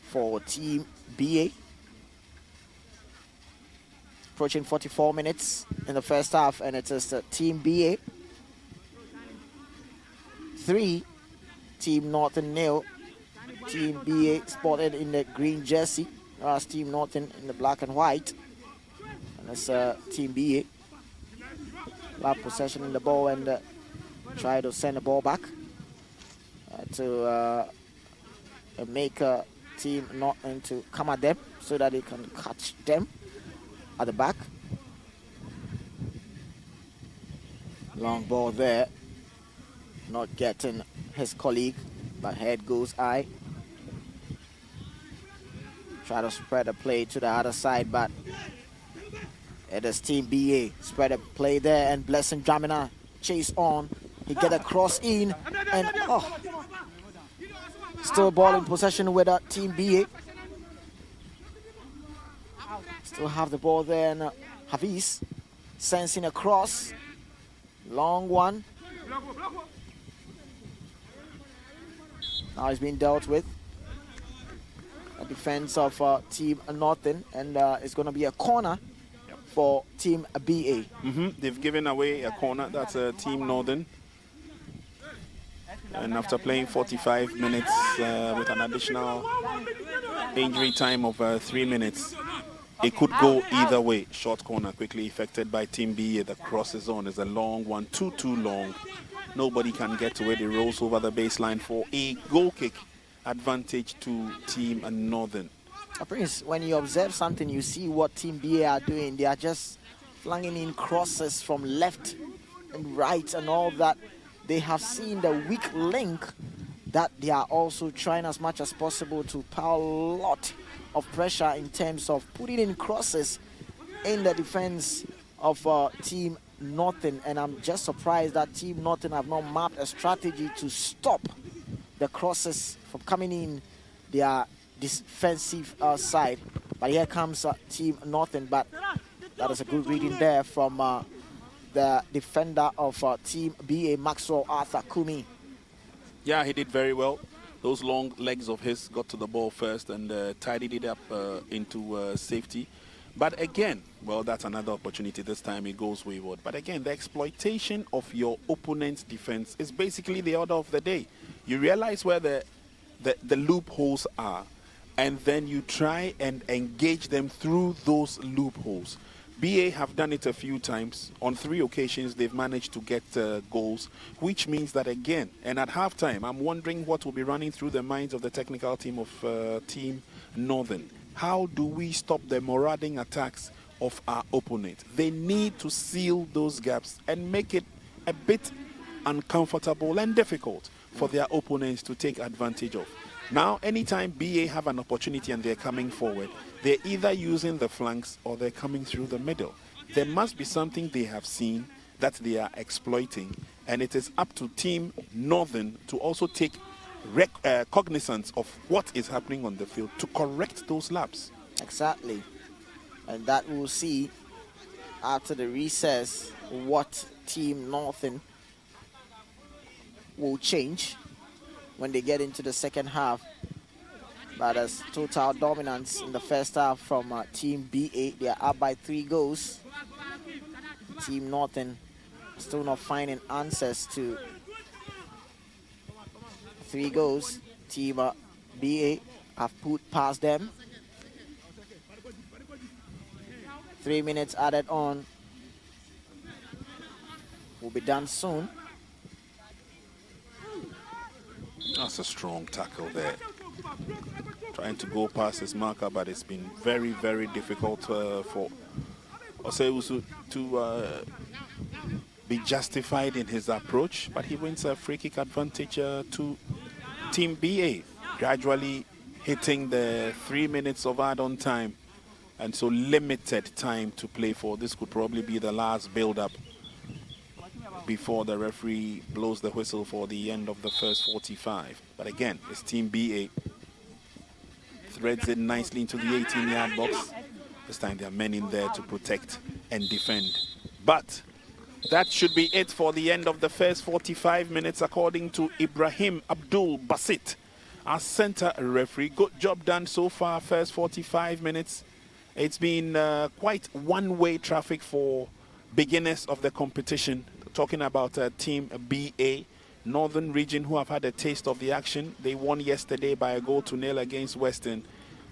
C: for Team BA. Approaching 44 minutes in the first half, and it is Team BA 3, Team Northern 0. Team BA spotted in the green jersey, whereas Team Northern in the black and white. And it's Team BA. Have possession in the ball and try to send the ball back to make Team Northern to come at them so that they can catch them at the back. Long ball there, not getting his colleague, but head goes eye. Try to spread the play to the other side, but it is Team BA. Spread the play there, and Blessing Dramina chase on. He get a cross in, and still ball in possession with Team BA. Still have the ball there, and Hafiz sensing a cross. Long one. Now he's being dealt with. A defense of Team Northern, and it's going to be a corner for Team BA.
B: They've given away a corner. That's Team Northern. And after playing 45 minutes with an additional injury time of 3 minutes, it could go either way. Short corner quickly affected by Team BA. The cross is on. It's a long one, too long. Nobody can get to it. It rolls over the baseline for a goal kick advantage to Team Northern.
C: Prince, when you observe something, you see what Team BA are doing. They are just flinging in crosses from left and right and all that. They have seen the weak link that they are also trying as much as possible to pile a lot of pressure in terms of putting in crosses in the defense of Team Northern. And I'm just surprised that Team Northern have not mapped a strategy to stop the crosses from coming in their defensive side. But here comes Team Northern, but that is a good reading there from the defender of Team BA, Maxwell Arthur Kumi.
B: Yeah, he did very well. Those long legs of his got to the ball first and tidied it up into safety. But again, well, that's another opportunity. This time it goes wayward. But again, the exploitation of your opponent's defense is basically the order of the day. You realize where the loopholes are, and then you try and engage them through those loopholes. BA have done it a few times. On 3 occasions, they've managed to get goals, which means that again, and at halftime, I'm wondering what will be running through the minds of the technical team of Team Northern. How do we stop the marauding attacks of our opponent. They need to seal those gaps and make it a bit uncomfortable and difficult for their opponents to take advantage of. Now, anytime BA have an opportunity and they're coming forward, they're either using the flanks or they're coming through the middle. There must be something they have seen that they are exploiting, and it is up to Team Northern to also take cognizance of what is happening on the field to correct those laps.
C: Exactly. And that we'll see after the recess what Team Northern will change when they get into the second half. But as total dominance in the first half from Team BA, they are up by 3 goals. Team Northern still not finding answers to 3 goals. Team BA have put past them. 3 minutes added on. Will be done soon.
B: That's a strong tackle there. Trying to go past his marker, but it's been very, very difficult for Osei to be justified in his approach. But he wins a free kick advantage to Team BA, gradually hitting the 3 minutes of add-on time. And so limited time to play for. This could probably be the last build-up before the referee blows the whistle for the end of the first 45. But again, it's Team BA. Threads it nicely into the 18-yard box. This time there are men in there to protect and defend. But that should be it for the end of the first 45 minutes, according to Ibrahim Abdul Basit, our center referee. Good job done so far, first 45 minutes. It's been quite one-way traffic for beginners of the competition. Talking about Team BA, Northern Region, who have had a taste of the action. They won yesterday by 1-0 against Western,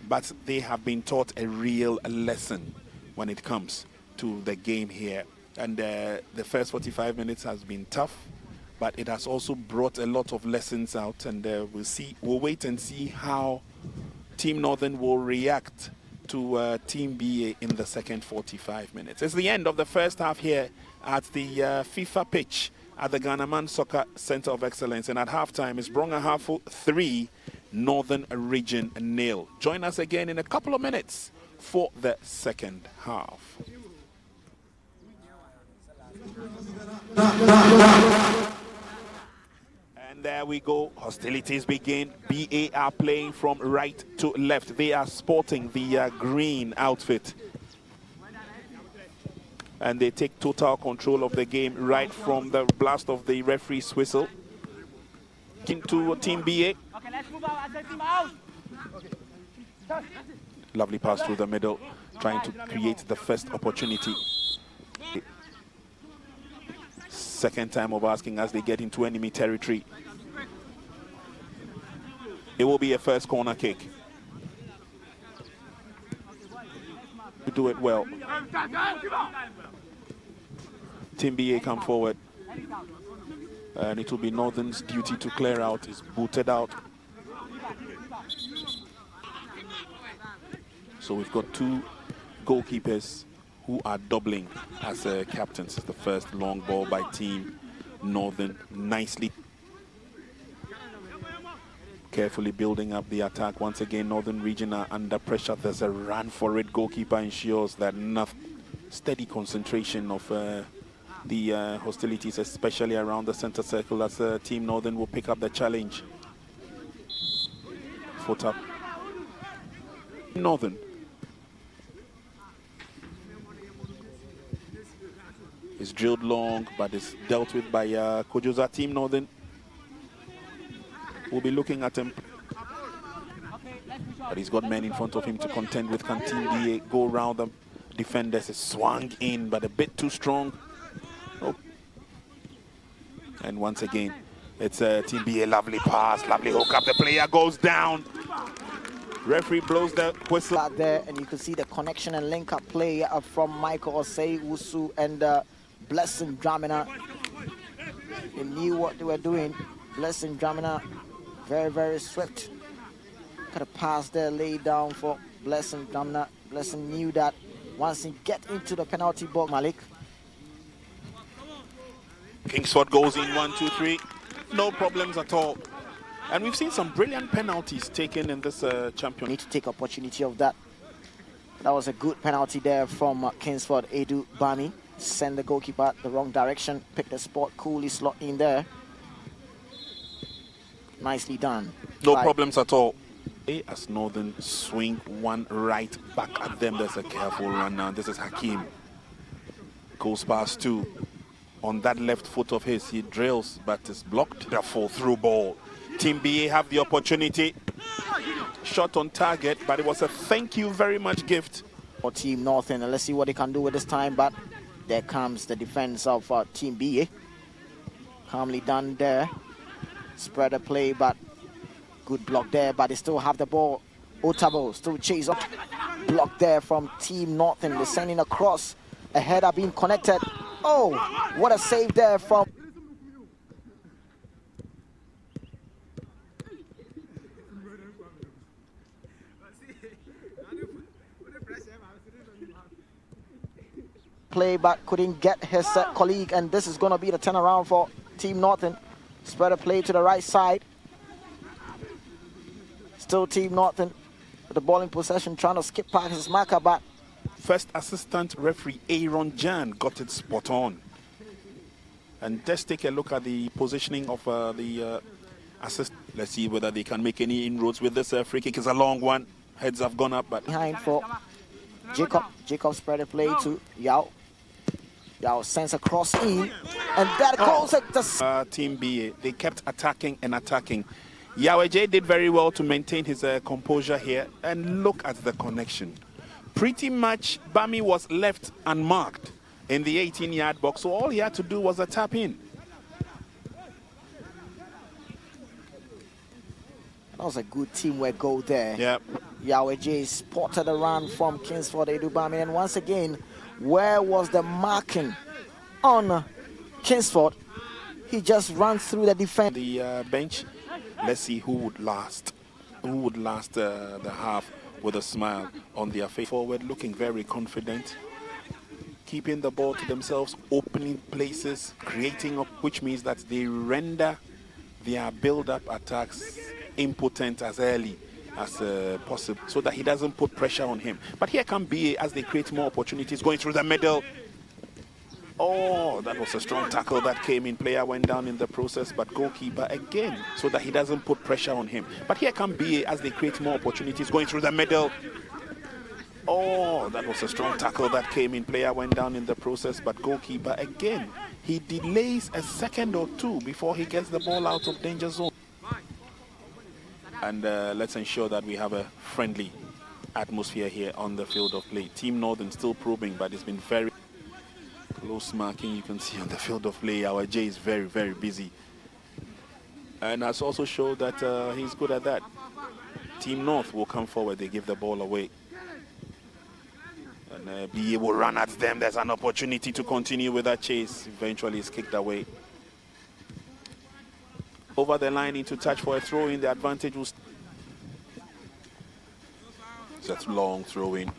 B: but they have been taught a real lesson when it comes to the game here. And the first 45 minutes has been tough, but it has also brought a lot of lessons out. And we'll wait and see how Team Northern will react to Team BA in the second 45 minutes. It's the end of the first half here at the FIFA pitch at the Ghanaman Soccer Center of Excellence. And at halftime, it's Brong Ahafo 3, Northern Region 0. Join us again in a couple of minutes for the second half. And there we go. Hostilities begin. BA are playing from right to left. They are sporting the green outfit. And they take total control of the game right from the blast of the referee's whistle. Into Team BA.
D: Okay, let's move out. Team out.
B: Lovely pass through the middle, trying to create the first opportunity. Second time of asking as they get into enemy territory. It will be a first corner kick. To do it well. Team BA come forward. And it will be Northern's duty to clear out. It's booted out. So we've got 2 goalkeepers who are doubling as captains. The first long ball by Team Northern. Nicely, carefully building up the attack. Once again, Northern Region are under pressure. There's a run for it. Goalkeeper ensures that steady concentration of the hostilities, especially around the center circle, as Team Northern will pick up the challenge. Foot up. Northern is drilled long, but is dealt with by Kojoza. Team Northern will be looking at him, but he's got men in front of him to contend with. Can Team BA go around them? Defenders is swung in, but a bit too strong. Oh. And once again, it's Team BA. Lovely pass, lovely hook up. The player goes down. Referee blows the whistle
C: out there, and you can see the connection and link-up play from Michael Osei Wusu and Blessing Dramina. They knew what they were doing. Blessing Dramina, very, very swift. Got a pass there laid down for Blessing Dramina. Blessing knew that once he get into the penalty box, Malik.
B: Kingsford goes in 1, 2, 3. No problems at all. And we've seen some brilliant penalties taken in this championship.
C: Need to take opportunity of that. That was a good penalty there from Kingsford. Edu Bami send the goalkeeper the wrong direction, pick the spot, coolly slot in there. Nicely done.
B: No problems at all. As Northern swing one right back at them. There's a careful run now. This is Hakim. Goes past two. On that left foot of his, he drills, but it's blocked. The fall through ball. Team BA have the opportunity. Shot on target, but it was a thank you very much gift
C: for Team Northern. And let's see what they can do with this time. But there comes the defense of Team BA. Calmly done there. Spread the play, but good block there. But they still have the ball. Otabo still chase up. Block there from Team Northern. They're sending across. A header being connected. Oh, what a save there from. Play, but couldn't get his colleague, and this is going to be the turnaround for Team Northern. Spread a play to the right side. Still Team Northern with the ball in possession, trying to skip past his marker, but
B: first assistant referee Aaron Jan got it spot on. And just take a look at the positioning of the assist. Let's see whether they can make any inroads with this free kick. It's a long one. Heads have gone up, but
C: behind for Jacob. Jacob spread a play to Yao. Yao sends a cross in, and that goes at the
B: Team BA. They kept attacking and attacking. Yaweje did very well to maintain his composure here, and look at the connection. Pretty much Bami was left unmarked in the 18-yard box, so all he had to do was a tap in.
C: That was a good teamwork goal there.
B: Yep.
C: Yaweje spotted a run from Kingsford Edu Bami, and once again, where was the marking on Kingsford? He just ran through the defense.
B: The bench. Let's see who would last. Who would last the half with a smile on their face. Forward, looking very confident, keeping the ball to themselves, opening places, creating up, which means that they render their build-up attacks impotent as early as possible, so that he doesn't put pressure on him. But here can be as they create more opportunities, going through the middle. Oh, that was a strong tackle that came in. Player went down in the process, but goalkeeper again, so that he doesn't put pressure on him. But here can be as they create more opportunities, going through the middle. Oh, that was a strong tackle that came in. Player went down in the process, but goalkeeper again, he delays a second or two before he gets the ball out of danger zone. And let's ensure that we have a friendly atmosphere here on the field of play. Team Northern still probing, but it's been very close marking. You can see on the field of play, our J is very, very busy. And has also showed that he's good at that. Team North will come forward, they give the ball away. And BA will run at them. There's an opportunity to continue with that chase. Eventually it's kicked away. Over the line into touch for a throw in. The advantage was it's a long throw in,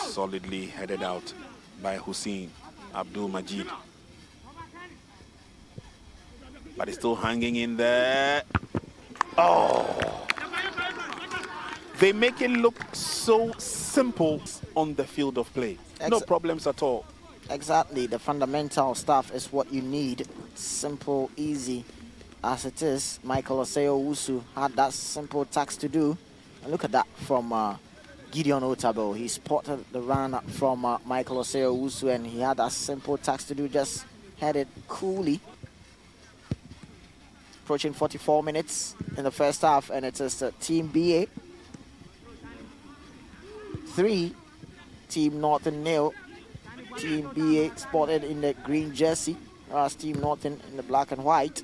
B: solidly headed out by Hussein Abdul Majid, but it's still hanging in there. Oh, they make it look so simple on the field of play. No problems at all.
C: Exactly, the fundamental stuff is what you need. Simple, easy as it is. Michael Oseo-Wusu had that simple task to do. And look at that from Gideon Otabo. He spotted the run from Michael Oseo-Wusu, and he had that simple task to do, just had it coolly. Approaching 44 minutes in the first half, and it is Team BA 3, Team Northern 0. Team BA spotted in the green jersey, whereas Team Northern in the black and white.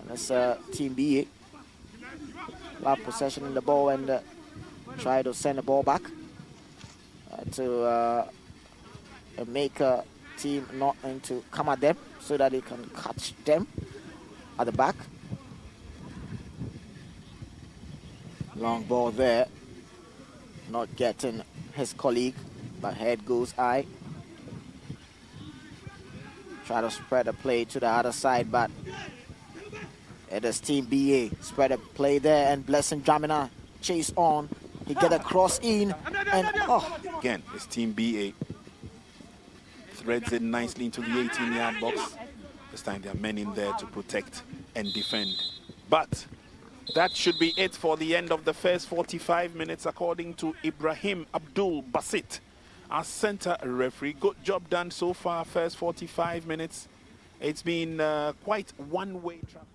C: And it's Team BA. Love possession in the ball and try to send the ball back to make Team Northern to come at them so that they can catch them at the back. Long ball there, not getting his colleague. But head goes eye. Try to spread the play to the other side, but it is Team BA. Spread the play there, and Blessing Dramina chase on. He get a cross in, and
B: Again, it's Team BA. Threads it nicely into the 18-yard box. This time there are men in there to protect and defend. But that should be it for the end of the first 45 minutes, according to Ibrahim Abdul Basit, our center referee. Good job done so far, first 45 minutes. It's been quite one-way traffic.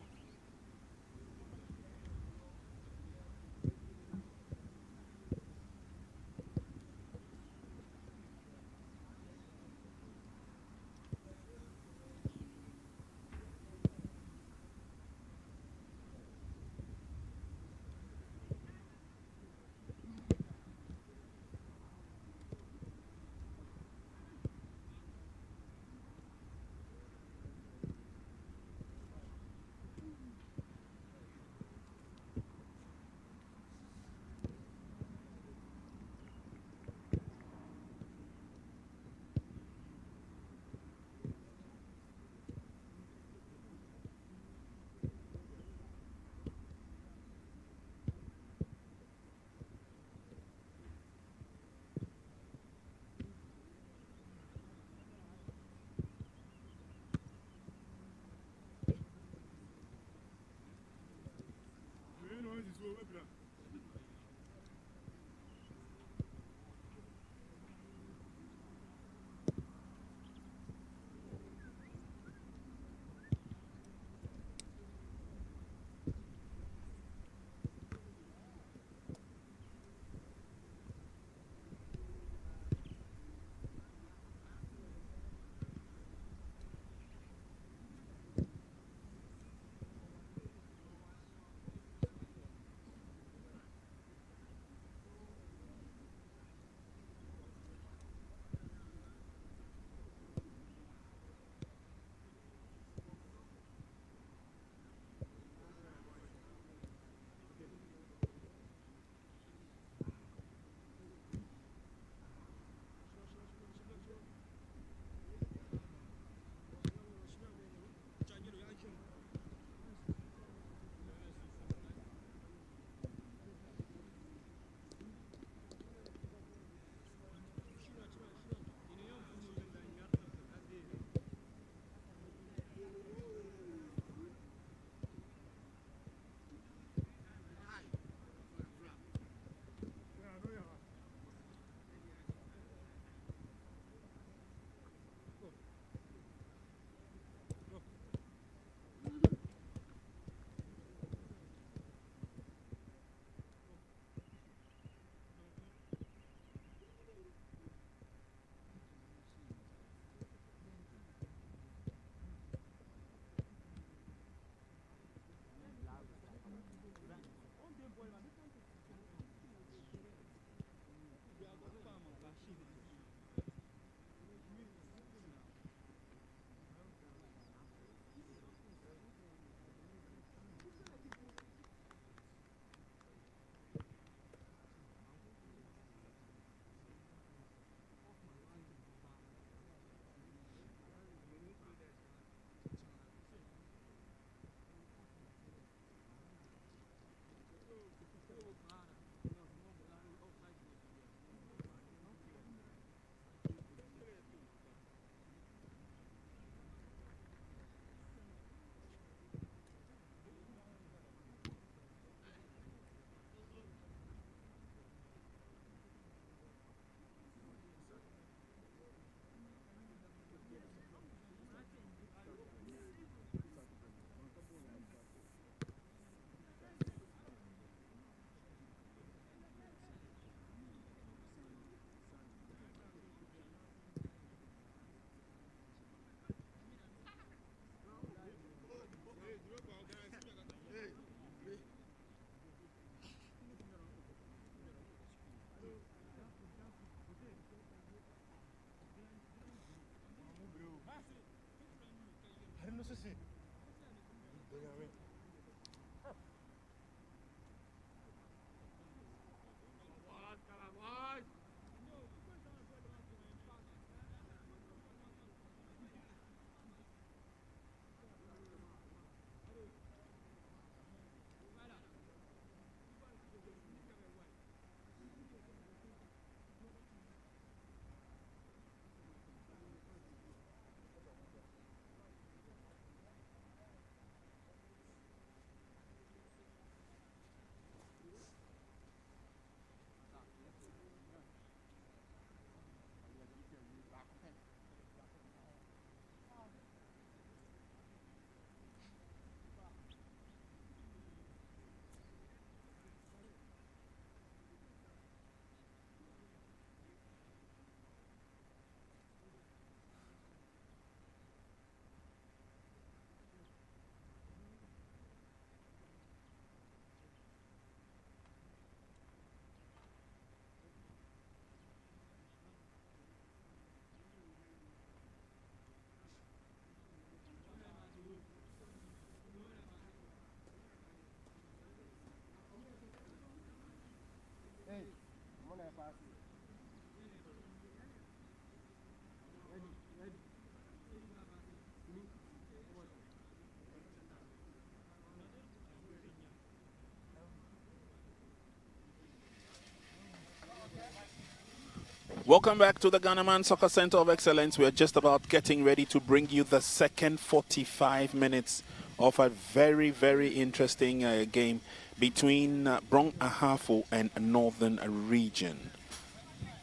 B: Welcome back to the Ghanaman Soccer Center of Excellence. We are just about getting ready to bring you the second 45 minutes of a very, very interesting game between Brong Ahafo and Northern Region.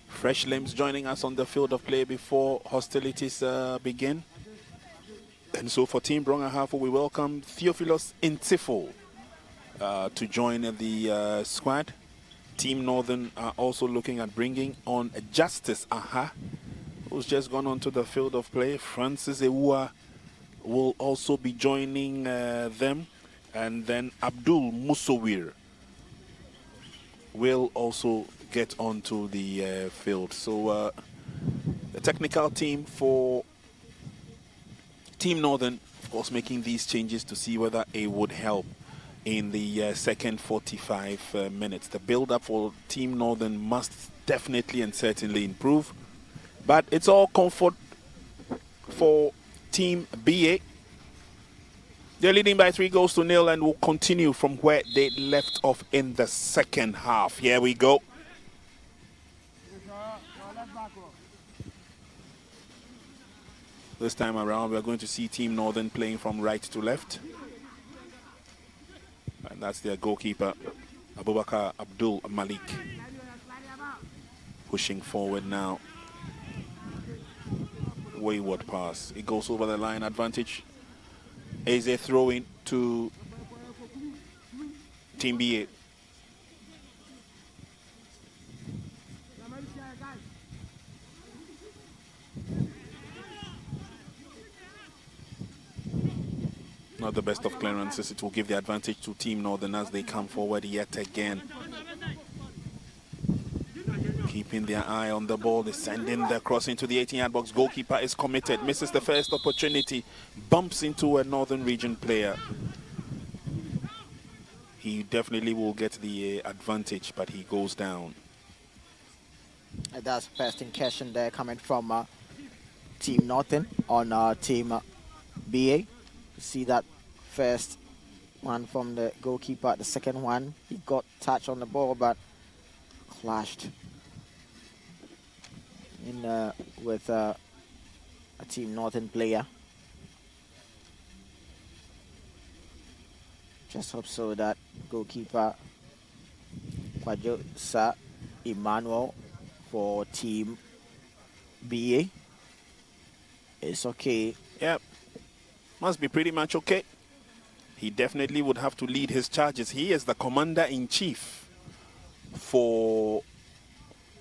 B: Fresh limbs joining us on the field of play before hostilities begin. And so for Team Brong Ahafo, we welcome Theophilus Intifo to join the squad. Team Northern are also looking at bringing on Justice Aha, who's just gone onto the field of play. Francis Ewua will also be joining them. And then Abdul Musowir will also get onto the field. So the technical team for Team Northern, of course, making these changes to see whether it would help in the second 45 minutes. The build-up for Team Northern must definitely and certainly improve. But it's all comfort for Team BA. They're leading by 3-0 and will continue from where they left off in the second half. Here we go. This time around, we're going to see Team Northern playing from right to left. And that's their goalkeeper, Abubakar Abdul Malik. Pushing forward now. Wayward pass. It goes over the line. Advantage is a throw-in to Team BA. Not the best of clearances. It will give the advantage to Team Northern as they come forward yet again. Keeping their eye on the ball. They send in the cross into the 18-yard box. Goalkeeper is committed. Misses the first opportunity. Bumps into a Northern Region player. He definitely will get the advantage, but he goes down.
C: That's first incursion there coming from Team Northern on Team BA. See that first one from the goalkeeper. The second one, he got touch on the ball but clashed in with a Team Northern player. Just hope so that goalkeeper Kwajo Sa Emmanuel for Team BA is okay.
B: Yep. Must be pretty much okay. He definitely would have to lead his charges. He is the commander-in-chief for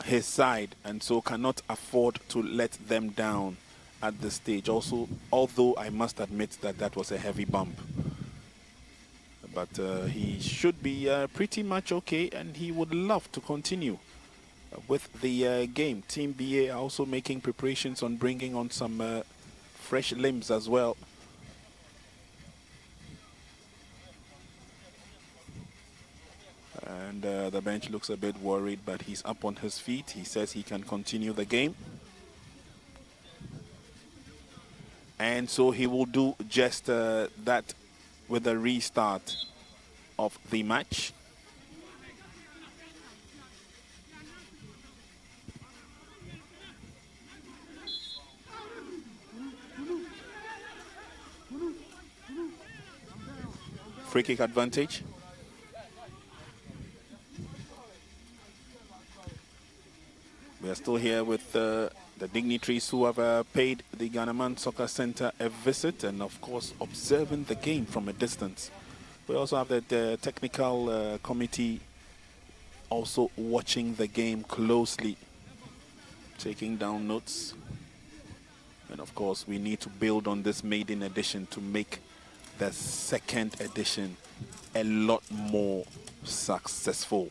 B: his side and so cannot afford to let them down at this stage. Also, although I must admit that that was a heavy bump. But he should be pretty much okay and he would love to continue with the game. Team BA are also making preparations on bringing on some fresh limbs as well. And the bench looks a bit worried, but he's up on his feet. He says he can continue the game. And so he will do just that with the restart of the match. Free kick advantage. We are still here with the dignitaries who have paid the Ghanaman Soccer Center a visit and, of course, observing the game from a distance. We also have the technical committee also watching the game closely, taking down notes. And, of course, we need to build on this maiden edition to make the second edition a lot more successful.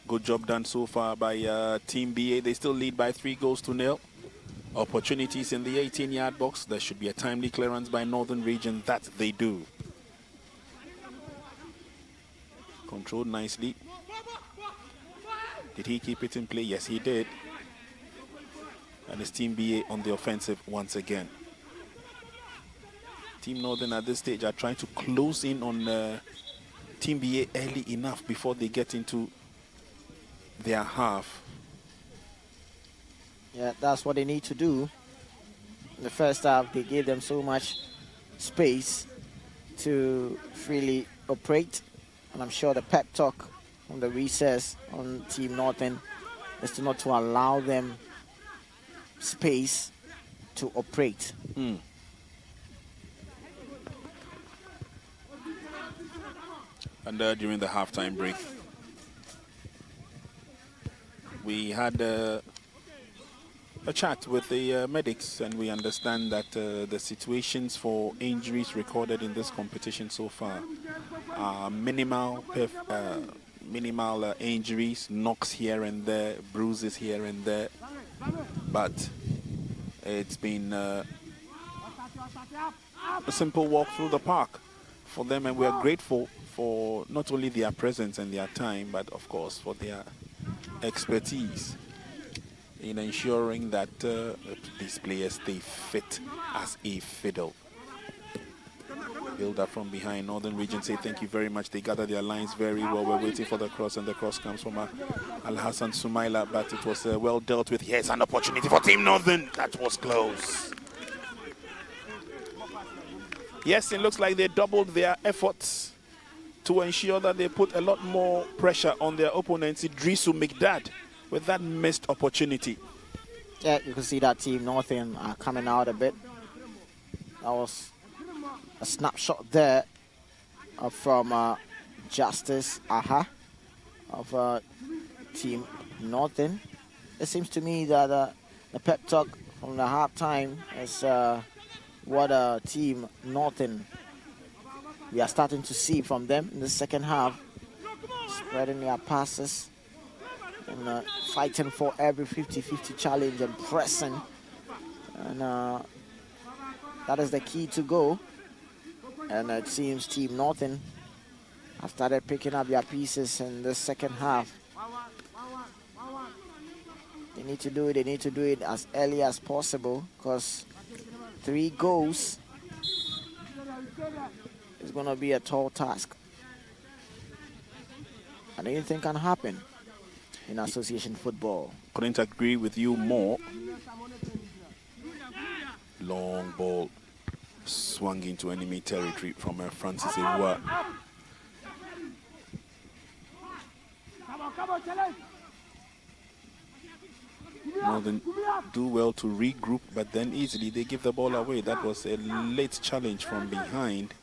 B: Good job done so far by Team BA. They still lead by 3-0. Opportunities in the 18-yard box. There should be a timely clearance by Northern Region. That they do. Controlled nicely. Did he keep it in play? Yes, he did. And it's Team BA on the offensive once again. Team Northern at this stage are trying to close in on Team BA early enough before they get into their half.
C: Yeah, that's what they need to do. In the first half, they gave them so much space to freely operate. And I'm sure the pep talk from the recess on Team Northern is to not to allow them space to operate.
B: And during the halftime break, we had a chat with the medics, and we understand that the situations for injuries recorded in this competition so far are minimal injuries, knocks here and there, bruises here and there, but it's been a simple walk through the park for them, and we are grateful for not only their presence and their time, but of course for their expertise in ensuring that these players stay fit as a fiddle. Build up from behind. Northern Region say thank you very much. They gather their lines very well. We're waiting for the cross, and the cross comes from Al-Hassan Sumaila, but it was well dealt with. Here's an opportunity for Team Northern. That was close. Yes, it looks like they doubled their efforts to ensure that they put a lot more pressure on their opponents, Idrisu Migdad, with that missed opportunity.
C: Yeah, you can see that Team Northern are coming out a bit. That was a snapshot there from Justice Aha of Team Northern. It seems to me that the pep talk from the halftime is what Team Northern we are starting to see from them in the second half, spreading their passes and fighting for every 50-50 challenge and pressing. And that is the key to go. And it seems Team Northern have started picking up their pieces in the second half. They need to do it. They need to do it as early as possible, because 3 goals is going to be a tall task. And anything can happen in association football.
B: Couldn't agree with you more. Long ball swung into enemy territory from Francis Ewa. Northern do well to regroup, but then easily they give the ball away. That was a late challenge from behind,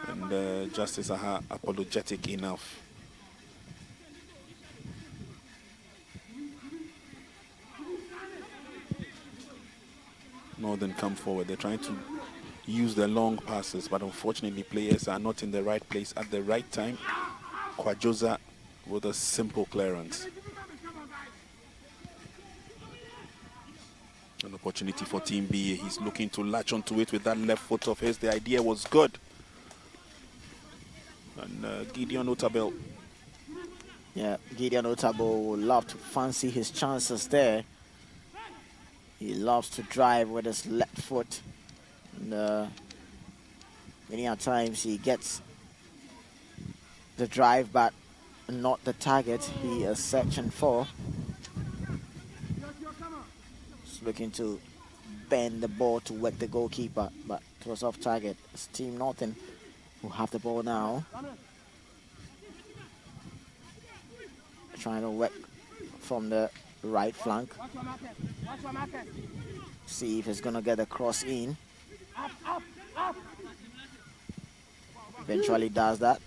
B: and Justice Aha apologetic enough. Northern come forward. They're trying to use the long passes, but unfortunately players are not in the right place at the right time. Kwajoza with a simple clearance. An opportunity for Team B. He's looking to latch onto it with that left foot of his. The idea was good. And Gideon Otabel.
C: Yeah, Gideon Otabel would love to fancy his chances there. He loves to drive with his left foot. And many a times he gets the drive, but not the target he is searching for. He's looking to bend the ball to whack the goalkeeper, but it was off target. It's Team Northern who have the ball now. Trying to whack from the right flank. See if he's gonna get a cross in. Eventually does that.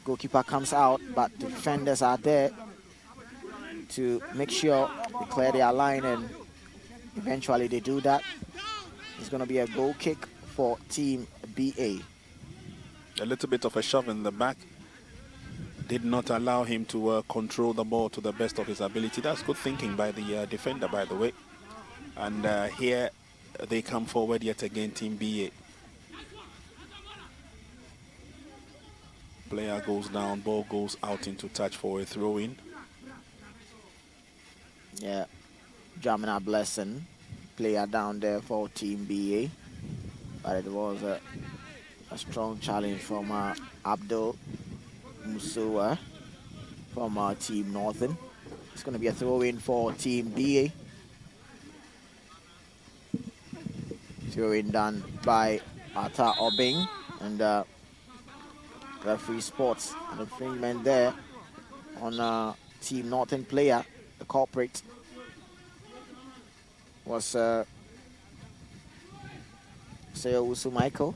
C: Goalkeeper comes out, but the defenders are there to make sure they clear their line, and eventually they do that. It's gonna be a goal kick for Team BA.
B: A little bit of a shove in the back did not allow him to control the ball to the best of his ability. That's good thinking by the defender, by the way. And here they come forward yet again, Team BA. Player goes down, ball goes out into touch for a throw-in.
C: Yeah, Jamina Blessing, player down there for Team BA. But it was A strong challenge from Abdul Musawa from Team Northern. It's going to be a throw-in for Team BA. Throw-in done by Ata Obing, and referee sports an infringement there on Team Northern player. The culprit was Seyowusu Michael.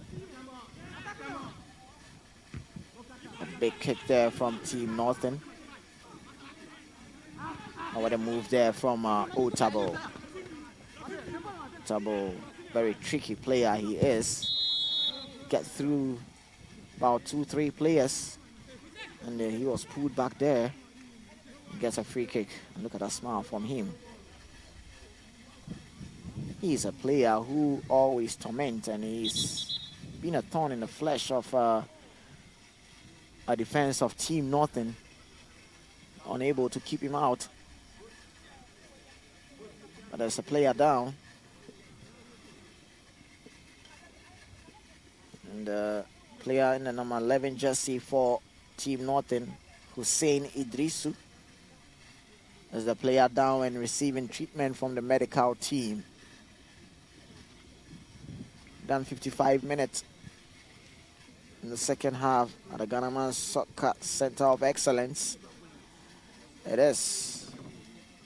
C: A big kick there from Team Northern. And what a move there from Otabo. Otabo, very tricky player he is. Get through about 2-3 players, and then he was pulled back there. He gets a free kick. And look at that smile from him. He's a player who always torments, and he's been a thorn in the flesh of a defense of Team Northern, unable to keep him out. But there's a player down. And player in the number 11 jersey for Team Northern, Hussein Idrisu, is the player down and receiving treatment from the medical team. Done 55 minutes in the second half at the Ghanaman Soccer Center of Excellence. It is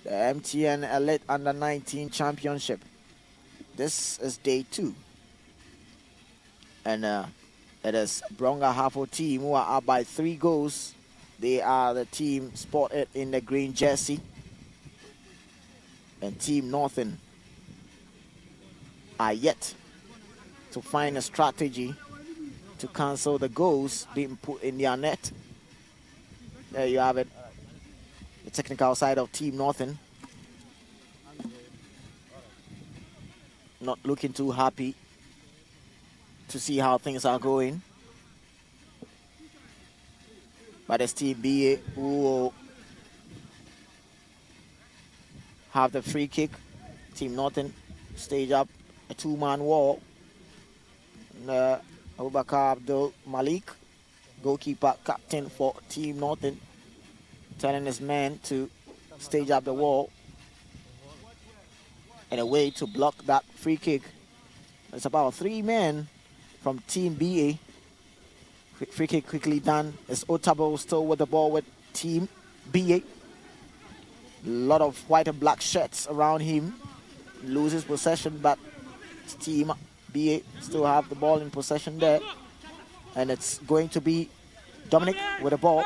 C: the MTN Elite Under 19 Championship. This is day 2. And it is Brong Ahafo team who are up by 3 goals. They are the team spotted in the green jersey. And Team Northern are yet to find a strategy to cancel the goals being put in their net. There you have it. The technical side of Team Northern. Not looking too happy to see how things are going. But it's Team BA who will have the free kick. Team Northern stage up a 2-man wall. And Abubakar Abdul Malik, goalkeeper captain for Team Northern, telling his men to stage up the wall in a way to block that free kick. It's about 3 men from Team BA. Free kick quickly done. It's Otabo still with the ball with Team BA. A lot of white and black shirts around him. Loses possession, but Team BA still have the ball in possession there. And it's going to be Dominic with the ball.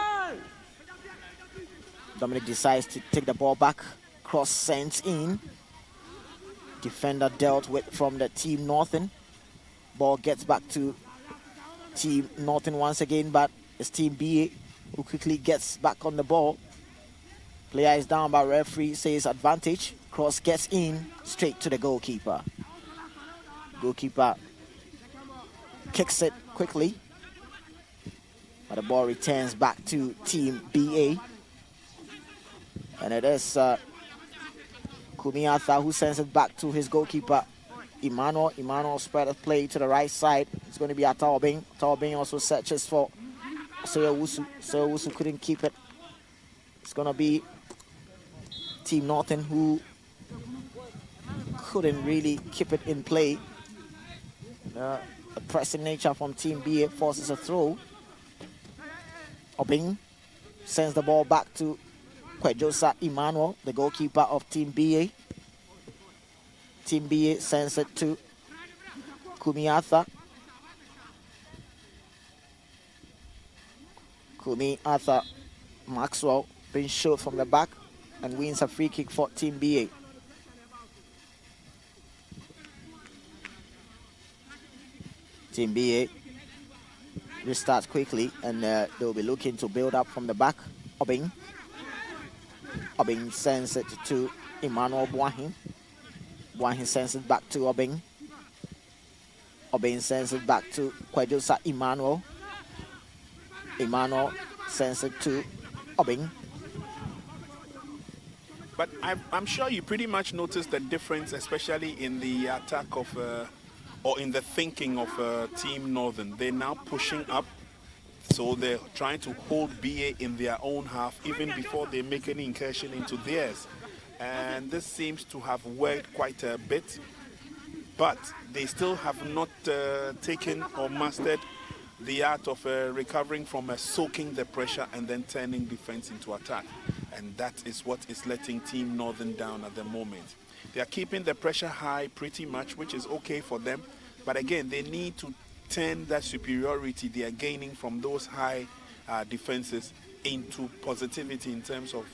C: Dominic decides to take the ball back. Cross sends in. Defender dealt with from the Team Northern. Ball gets back to Team Northern once again, but it's Team BA who quickly gets back on the ball. Player is down, but referee says advantage. Cross gets in straight to the goalkeeper. Goalkeeper kicks it quickly, but the ball returns back to Team BA. And it is Kumiatha who sends it back to his goalkeeper, Emmanuel. Emmanuel spread the play to the right side. It's going to be Ataobing. Ataobing also searches for Seyowusu. Seyowusu couldn't keep it. It's going to be Team Northern who couldn't really keep it in play. The pressing nature from Team BA forces a throw. Obing sends the ball back to Kwejosa Emmanuel, the goalkeeper of Team BA. Team BA sends it to Kumiatha. Kumiatha Maxwell being shot from the back and wins a free kick for Team BA. Team BA restarts quickly, and they'll be looking to build up from the back. Obing sends it to Emmanuel Boahin. Boahin sends it back to Obing. Obing sends it back to Kwejosa Emmanuel. Emmanuel sends it to Obing.
B: But I'm sure you pretty much noticed the difference, especially in the attack of or in the thinking of Team Northern. They're now pushing up, so they're trying to hold BA in their own half even before they make any incursion into theirs. And this seems to have worked quite a bit, but they still have not taken or mastered the art of recovering from soaking the pressure and then turning defense into attack. And that is what is letting Team Northern down at the moment. They are keeping the pressure high pretty much, which is okay for them. But again, they need to turn that superiority they are gaining from those high defenses into positivity in terms of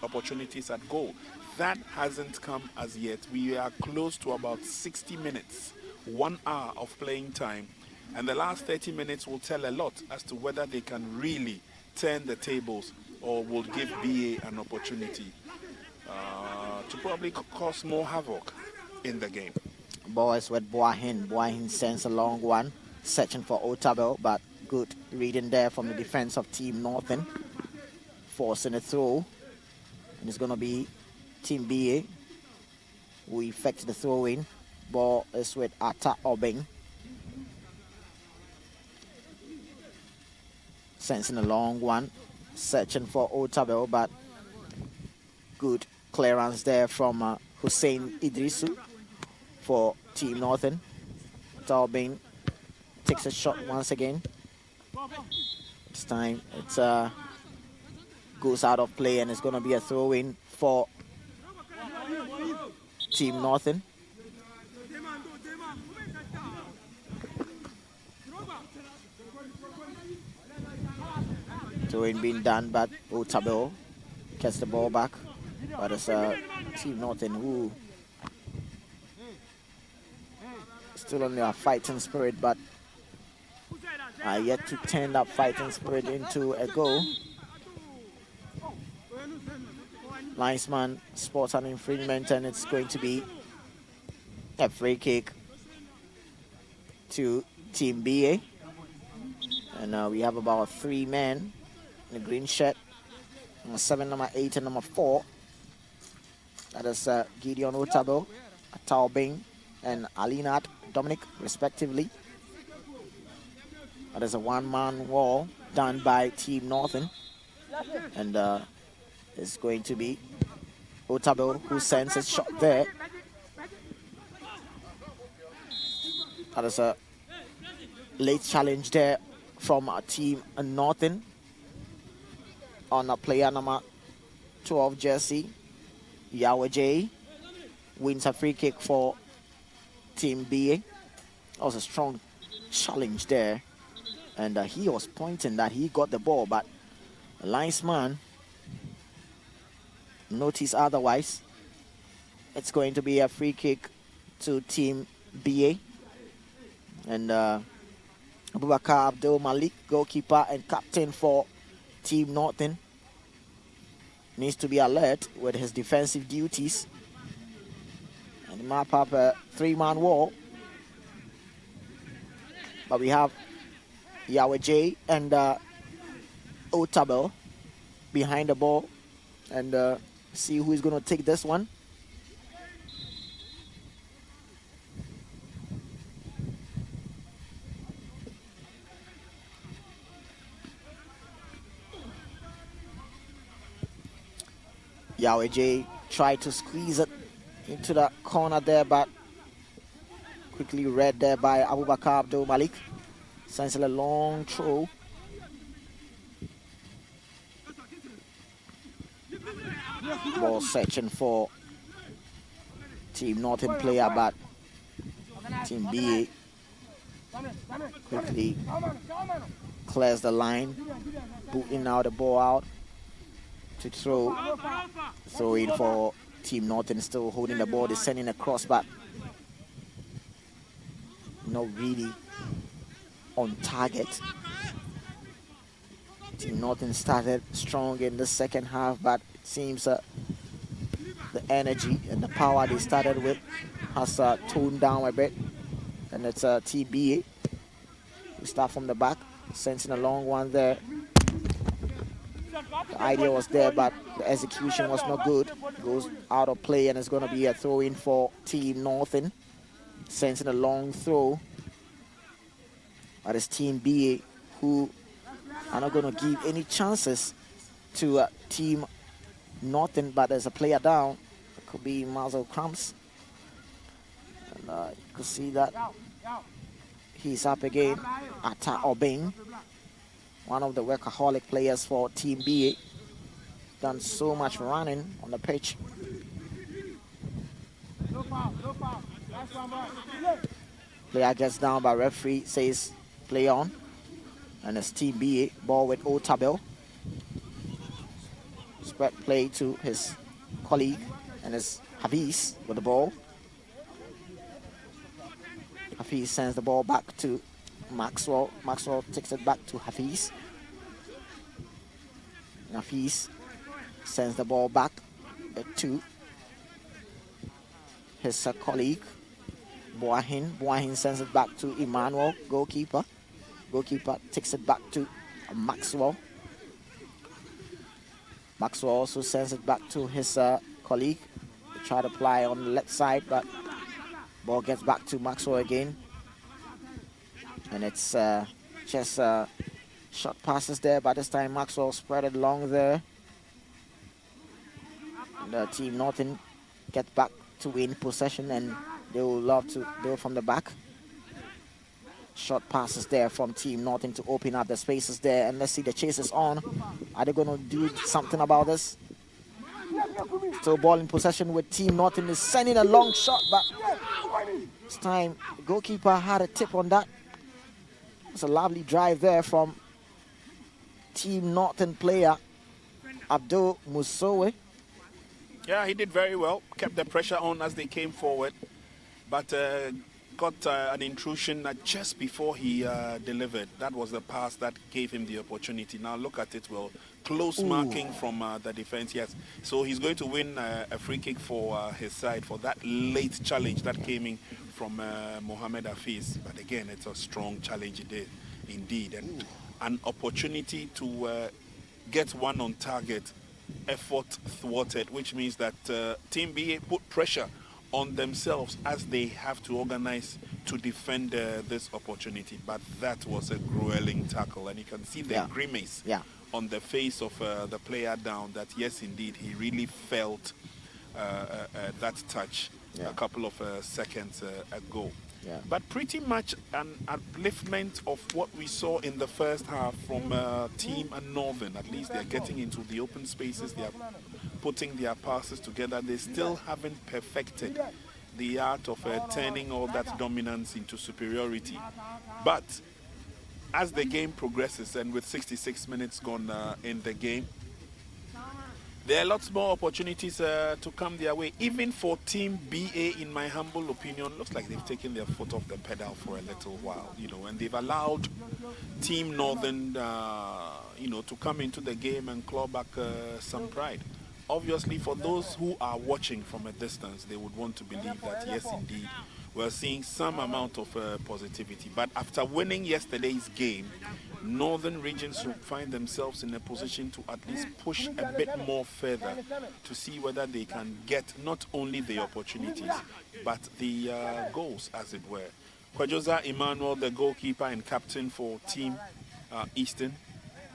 B: opportunities at goal. That hasn't come as yet. We are close to about 60 minutes, 1 hour of playing time. And the last 30 minutes will tell a lot as to whether they can really turn the tables or will give BA an opportunity to probably cause more havoc in the game.
C: Boys with Boahin. Boahin sends a long one, searching for Otabel, but good reading there from the defense of Team Northern, forcing a throw. And it's going to be Team BA who effects the throw in. Ball is with Ata Obeng. Sensing a long one, searching for Otabel, but good clearance there from Hussein Idrisu for Team Northern. Talbin takes a shot once again. This time it goes out of play and it's going to be a throw-in for Team Northern. Throw-in being done, but Otabel gets the ball back. But it's Team Northern who still on their fighting spirit, but are yet to turn that fighting spirit into a goal. Linesman spots an infringement and it's going to be a free kick to Team BA. And we have about 3 men in the green shirt. Number 7, number 8, and number 4. That is Gideon Otabel, Atao Bing, and Alinat Dominic, respectively. That is a one-man wall done by Team Northern. And it's going to be Otabel who sends a shot there. That is a late challenge there from Team Northern on a player number 12 jersey. Yahweh J wins a free kick for Team BA. That was a strong challenge there. And he was pointing that he got the ball, but the linesman noticed otherwise. It's going to be a free kick to Team BA. And Abubakar Abdul Malik, goalkeeper and captain for Team Northern, needs to be alert with his defensive duties and map up a 3-man wall. But we have Yahweh J and Otabel behind the ball, and see who is going to take this one. Yahweh J tried to squeeze it into the corner there, but quickly read there by Abubakar Abdul Malik. Sends a long throw. Ball searching for Team Northern player, but Team BA quickly clears the line, booting now the ball out to throw in for Team Northern, still holding the ball. They're sending a cross, but not really on target. Team Northern started strong in the second half, but it seems the energy and the power they started with has toned down a bit. And it's TBA. We start from the back, sensing a long one there. The idea was there, but the execution was not good. Goes out of play, and it's going to be a throw-in for Team Northern. Sends in a long throw. But it's Team BA who are not going to give any chances to Team Northern, but there's a player down. It could be Mazel Crumbs. And you can see that he's up again. Ata Obeng, one of the workaholic players for Team BA. Done so much running on the pitch. Player gets down, but referee says play on. And it's Team BA, ball with Otabel. Spread play to his colleague, and it's Hafiz with the ball. Hafiz sends the ball back to Maxwell. Maxwell takes it back to Hafiz. Hafiz sends the ball back to his colleague, Boahin. Boahin sends it back to Emmanuel, goalkeeper. Goalkeeper takes it back to Maxwell. Maxwell also sends it back to his colleague. They try to play on the left side, but ball gets back to Maxwell again. And it's just short passes there, but this time Maxwell spread it along there. And the Team Northern gets back to win possession, and they will love to do it from the back. Short passes there from Team Northern to open up the spaces there. And let's see, the chase is on. Are they going to do something about this? Still ball in possession with Team Northern is sending a long shot, but this time the goalkeeper had a tip on that. It's a lovely drive there from Team Northern player Abdul Musowe.
B: Yeah, he did very well. Kept the pressure on as they came forward, but got an intrusion just before he delivered. That was the pass that gave him the opportunity. Now look at it, well, close marking from the defense, yes. So he's going to win a free kick for his side for that late challenge that came in from Mohamed Hafiz. But again, it's a strong challenge indeed, and an opportunity to get one on target, effort thwarted, which means that Team BA put pressure on themselves as they have to organize to defend this opportunity. But that was a grueling tackle, and you can see the grimace on the face of the player down, that yes indeed he really felt that touch a couple of seconds ago. But pretty much an upliftment of what we saw in the first half from Team Northern. At least they're getting into the open spaces, they are putting their passes together. They still haven't perfected the art of turning all that dominance into superiority. But as the game progresses, and with 66 minutes gone in the game, there are lots more opportunities to come their way. Even for Team BA, in my humble opinion, looks like they've taken their foot off the pedal for a little while, you know, and they've allowed Team Northern, you know, to come into the game and claw back some pride. Obviously, for those who are watching from a distance, they would want to believe that, yes, indeed, we're seeing some amount of positivity. But after winning yesterday's game, Northern regions will find themselves in a position to at least push a bit more further to see whether they can get not only the opportunities, but the goals, as it were. Kwajoza Emmanuel, the goalkeeper and captain for Team Eastern,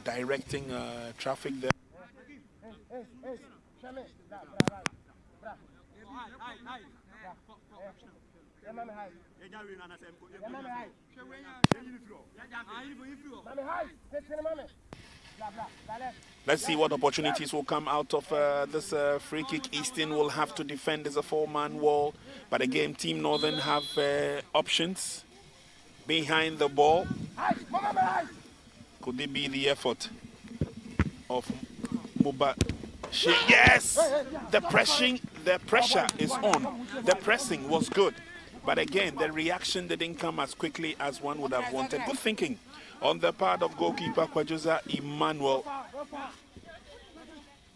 B: directing traffic there. Let's see what opportunities will come out of this free kick. Eastern will have to defend as a four-man wall, but again, Team Northern have options behind the ball. Could it be the effort of Muba? Yes, the pressure is on. The pressing was good, but again, the reaction didn't come as quickly as one would have wanted. Good thinking on the part of goalkeeper Kwajoza Emmanuel.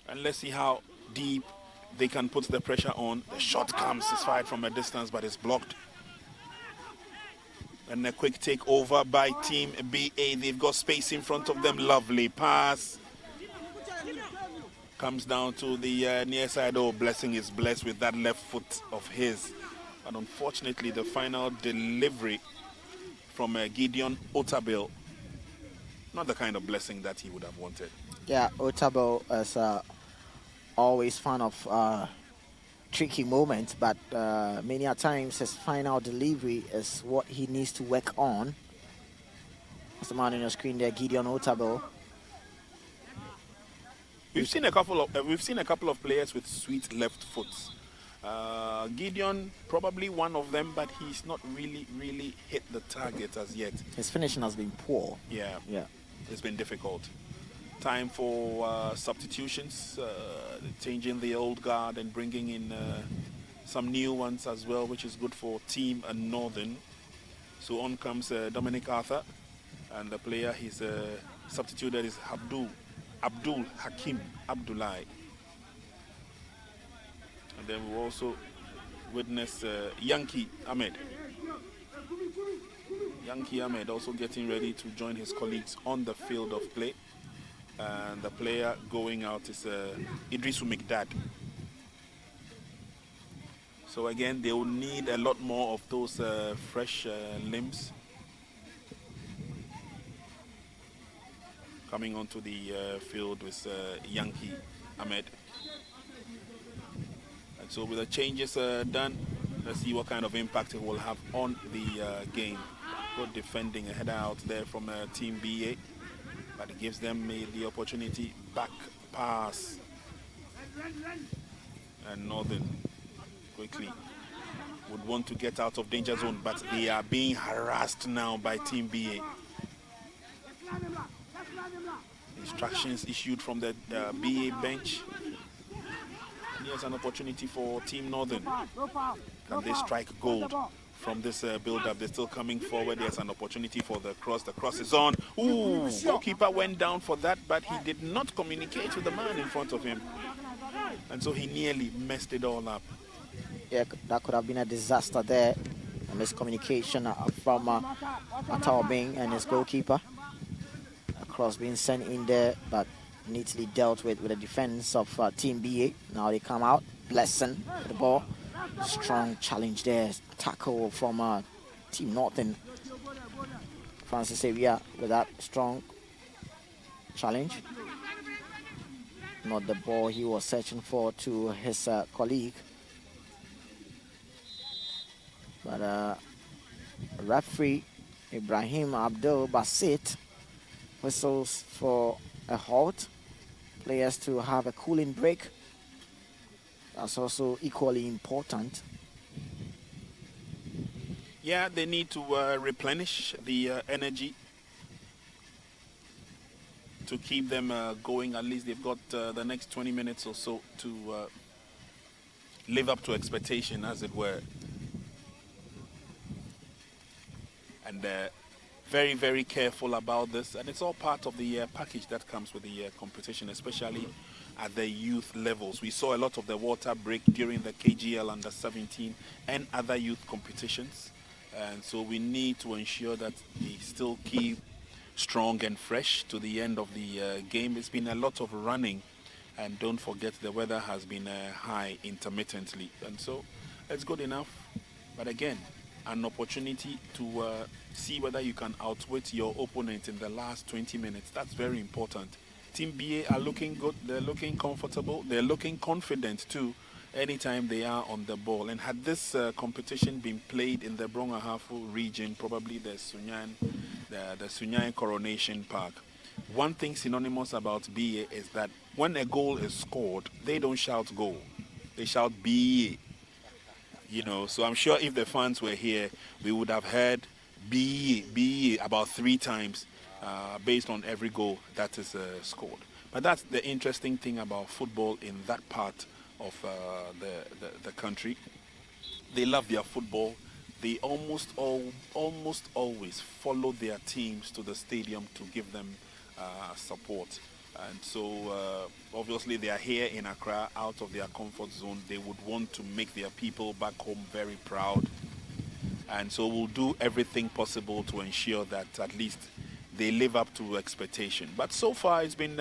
B: And let's see how deep they can put the pressure on. The shot comes, it's fired from a distance, but it's blocked. And a quick takeover by Team BA. They've got space in front of them. Lovely pass. Comes down to the near side. Oh, Blessing is blessed with that left foot of his. But unfortunately, the final delivery from Gideon Otabil, not the kind of blessing that he would have wanted.
C: Yeah, Otabil is always fan of tricky moments, but many a times his final delivery is what he needs to work on. That's the man on your screen there, Gideon Otabil.
B: We've seen a couple of players with sweet left foots. Gideon probably one of them, but he's not really hit the target as yet.
C: His finishing has been poor.
B: Yeah,
C: Yeah.
B: it's been difficult. Time for substitutions, changing the old guard and bringing in some new ones as well, which is good for Team and Northern. So on comes Dominic Arthur, and the player he's substituted is Abdul Hakim Abdullahi. And then we also witness Yankee Ahmed. Yankee Ahmed also getting ready to join his colleagues on the field of play. And the player going out is Idrisu Migdad. So again, they will need a lot more of those fresh limbs coming onto the field with Yankee Ahmed. And so with the changes done, let's see what kind of impact it will have on the game. Good defending, a header out there from Team BA, but it gives them the opportunity back pass. And Northern quickly would want to get out of danger zone, but they are being harassed now by Team BA. Instructions issued from the BA bench. And here's an opportunity for Team Northern. Can they strike gold from this build-up? They're still coming forward. There's an opportunity for the cross. The cross is on. Ooh, goalkeeper went down for that, but he did not communicate with the man in front of him. And so he nearly messed it all up.
C: Yeah, that could have been a disaster there. A miscommunication from Atao Bing and his goalkeeper. A cross being sent in there, but neatly dealt with the defense of Team BA. Now they come out. Blessing with the ball. Strong challenge there. Tackle from Team Northern. Francis Avia with that strong challenge. Not the ball he was searching for to his colleague. But referee Ibrahim Abdul Basit whistles for a halt. Players to have a cooling break. That's also equally important.
B: Yeah, they need to replenish the energy to keep them going. At least they've got the next 20 minutes or so to live up to expectation, as it were. And very, very careful about this. And it's all part of the package that comes with the competition, especially at the youth levels. We saw a lot of the water break during the KGL under 17 and other youth competitions. And so we need to ensure that they still keep strong and fresh to the end of the game. It's been a lot of running. And don't forget the weather has been high intermittently. And so it's good enough. But again, an opportunity to see whether you can outwit your opponent in the last 20 minutes. That's very important. Team BA are looking good. They're looking comfortable. They're looking confident too anytime they are on the ball. And had this competition been played in the Brong Ahafo region, probably the Sunyani Coronation Park, one thing synonymous about BA is that when a goal is scored, they don't shout goal. They shout BA. You know, so I'm sure if the fans were here, we would have heard BA about 3 times based on every goal that is scored. But that's the interesting thing about football in that part of the country. They love their football. They almost always follow their teams to the stadium to give them support. And so obviously they are here in Accra, out of their comfort zone. They would want to make their people back home very proud. And so we'll do everything possible to ensure that at least they live up to expectation. But so far it's been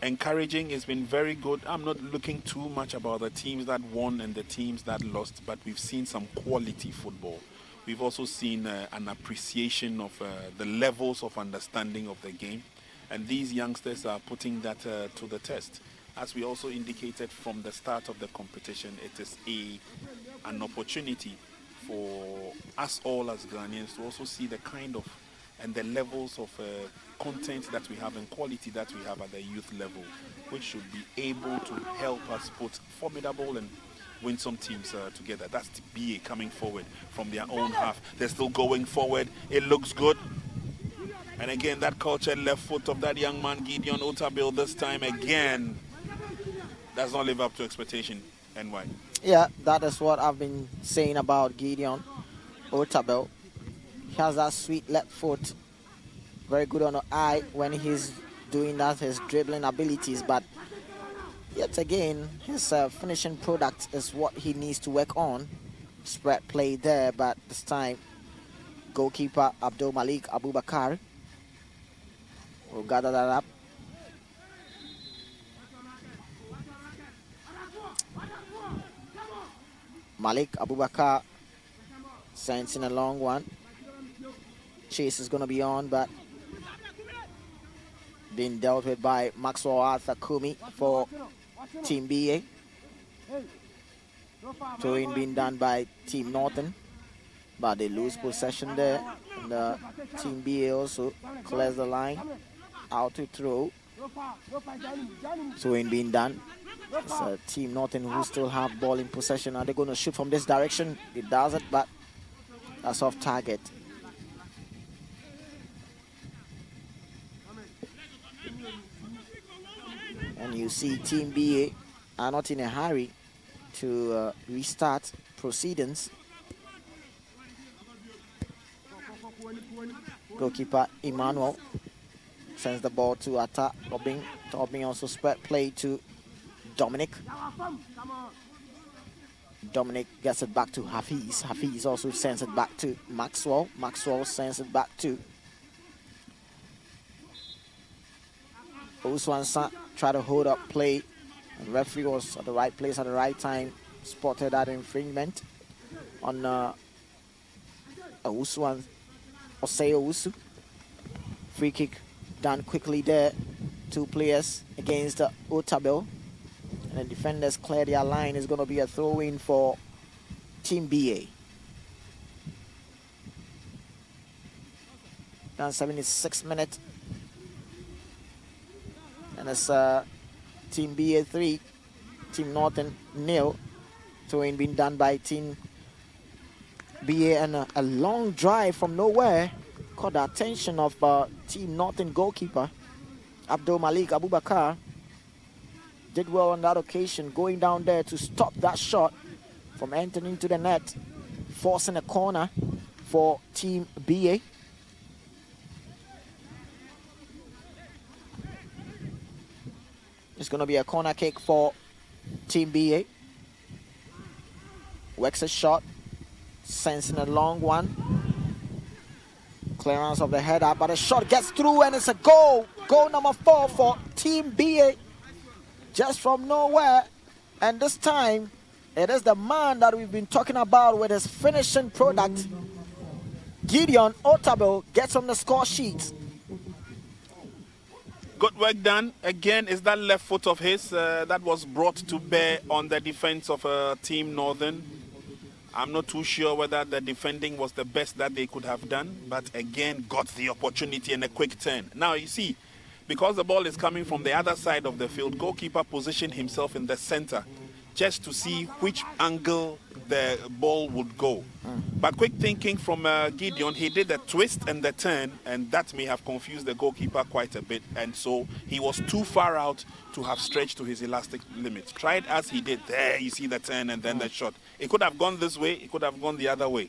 B: encouraging. It's been very good. I'm not looking too much about the teams that won and the teams that lost, but we've seen some quality football. We've also seen an appreciation of the levels of understanding of the game, and these youngsters are putting that to the test. As we also indicated from the start of the competition, it is an opportunity for us all as Ghanaians to also see the kind of and the levels of content that we have and quality that we have at the youth level, which should be able to help us put formidable and win some teams together. That's the BA coming forward from their own half. They're still going forward. It looks good. And again, that cultured left foot of that young man, Gideon Otabil, this time again, does not live up to expectation. NY.
C: Yeah, that is what I've been saying about Gideon Otabil. He has that sweet left foot, very good on the eye when he's doing that, his dribbling abilities, but yet again, his finishing product is what he needs to work on. Spread play there, but this time, goalkeeper Abdul Malik Abubakar will gather that up. Malik Abubakar sends in a long one. Chase is going to be on, but being dealt with by Maxwell Arthur Kumi for Team BA. Throwing being done by Team Northern, but they lose possession there. And Team BA also clears the line. Out to throw. Throwing being done. It's Team Northern who still have ball in possession. Are they going to shoot from this direction? It does it, but that's off target. And you see Team BA are not in a hurry to restart proceedings. Goalkeeper Emmanuel sends the ball to Atta Tobing. Tobing also spread play to Dominic. Dominic gets it back to Hafiz. Hafiz also sends it back to Maxwell. Maxwell sends it back to Uswansa. Try to hold up play, and referee was at the right place at the right time, spotted that infringement on Uswan Osei Owusu. Free kick done quickly there. Two players against Otabil, and the defenders clear their line. Is going to be a throw-in for Team BA. Done 76 minutes. And it's Team BA 3, Team Northern 0. Throwing being done by Team BA, and a long drive from nowhere caught the attention of Team Northern goalkeeper Abdul Malik Abubakar. Did well on that occasion, going down there to stop that shot from entering into the net, forcing a corner for Team BA. It's going to be a corner kick for Team BA. Works a shot, sends in a long one. Clearance of the header, but a shot gets through and it's a goal. Goal number 4 for Team BA. Just from nowhere. And this time, it is the man that we've been talking about with his finishing product. Gideon Otabil gets on the score sheet.
B: Good work done. Again, is that left foot of his that was brought to bear on the defense of Team Northern. I'm not too sure whether the defending was the best that they could have done, but again, got the opportunity and a quick turn. Now, you see, because the ball is coming from the other side of the field, goalkeeper positioned himself in the center just to see which angle the ball would go. But quick thinking from Gideon, he did the twist and the turn, and that may have confused the goalkeeper quite a bit, and so he was too far out to have stretched to his elastic limits. Tried as he did, there you see the turn and then the shot. It could have gone this way, it could have gone the other way.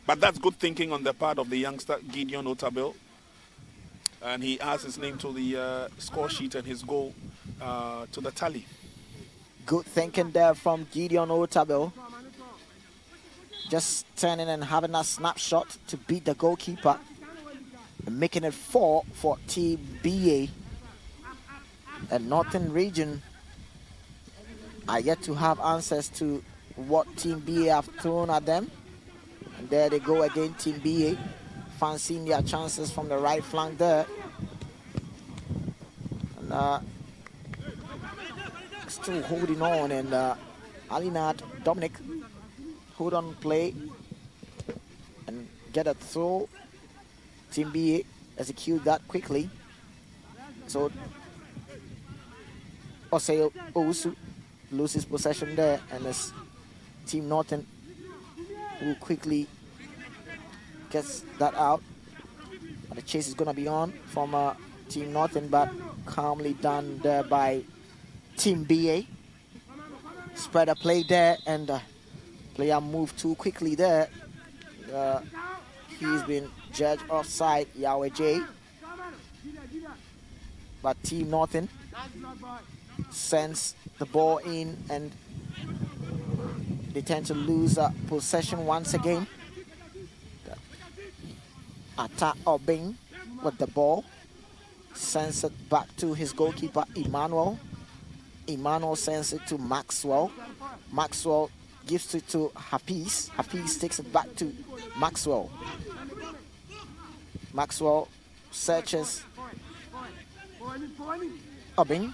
B: But that's good thinking on the part of the youngster, Gideon Otabil. And he adds his name to the score sheet and his goal to the tally.
C: Good thinking there from Gideon Otabil. Just turning and having a snapshot to beat the goalkeeper. And making it 4 for Team BA. And Northern Region are yet to have answers to what Team BA have thrown at them. And there they go again, Team BA, fancying their chances from the right flank there. And still holding on, and Alinat Dominic hold on play and get a throw. Team BA execute that quickly. So Osei Owusu loses possession there, and it's Team Northern who quickly gets that out. And the chase is going to be on from Team Northern, but calmly done there by Team BA. Spread a play there, and player moved too quickly there. He's been judged offside, Yahweh J. But Team Northern sends the ball in, and they tend to lose possession once again. Ata Obing with the ball. Sends it back to his goalkeeper, Emmanuel. Emmanuel sends it to Maxwell. Maxwell gives it to Hafiz. Hafiz takes it back to Maxwell. Maxwell searches Obing.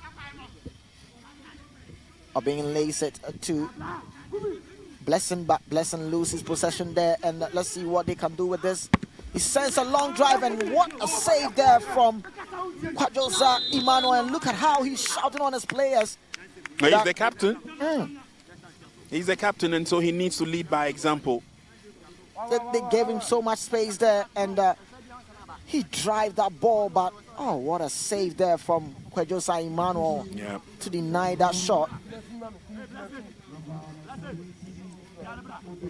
C: Obing lays it to Blessing, but Blessing loses possession there, and let's see what they can do with this. He sends a long drive, and what a save there from Kwajosa Emmanuel, and look at how he's shouting on his players.
B: He's the captain. He's the captain, and so he needs to lead by example.
C: They gave him so much space there, and he drive that ball, but oh, what a save there from Kwajosa Emmanuel to deny that shot.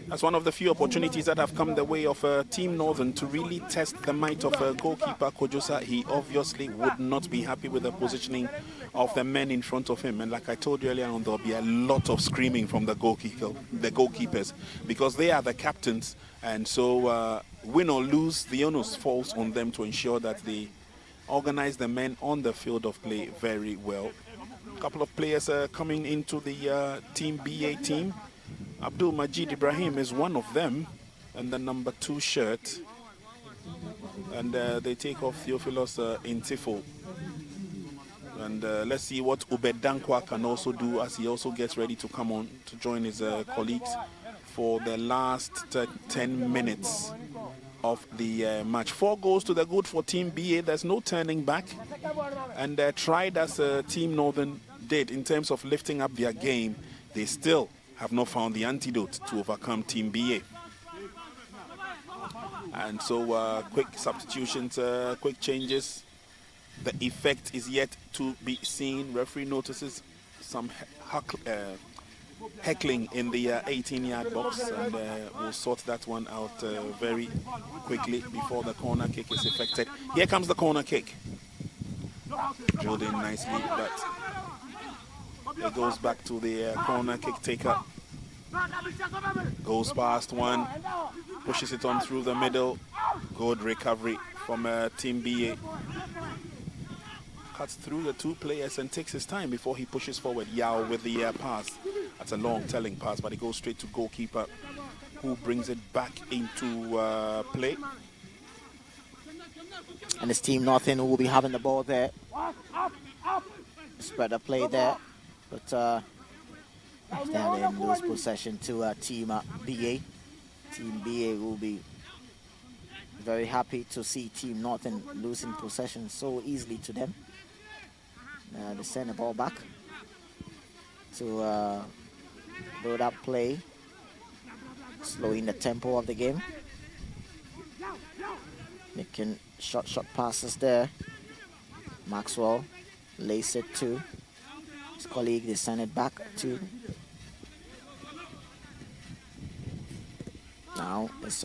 B: That's one of the few opportunities that have come the way of Team Northern to really test the might of goalkeeper Kwajosa. He obviously would not be happy with the positioning of the men in front of him. And like I told you earlier on, there'll be a lot of screaming from the goalkeepers, because they are the captains. And so win or lose, the onus falls on them to ensure that they organize the men on the field of play very well. A couple of players coming into the Team BA team. Abdul Majid Ibrahim is one of them, and the number 2 shirt. And they take off Theophilus Intifo. And let's see what Ubedankwa can also do as he also gets ready to come on to join his colleagues for the last 10 minutes of the match. 4 goals to the good for Team BA. There's no turning back. And tried as Team Northern did in terms of lifting up their game, they still have not found the antidote to overcome Team BA. And so quick substitutions, quick changes. The effect is yet to be seen. Referee notices some heckling in the 18-yard box, and we'll sort that one out very quickly before the corner kick is effected. Here comes the corner kick. Drilled in nicely, but it goes back to the corner kick taker. Goes past one, pushes it on through the middle. Good recovery from Team BA. Cuts through the 2 players and takes his time before he pushes forward. Yao with the pass. That's a long telling pass, but it goes straight to goalkeeper, who brings it back into play.
C: And it's Team Northern who will be having the ball there. Spread a play there, but they lose possession to Team BA. Team BA will be very happy to see Team Northern losing possession so easily to them. They send the ball back to build up play, slowing the tempo of the game. Making short passes there. Maxwell lays it to his colleague. They send it back to. Now it's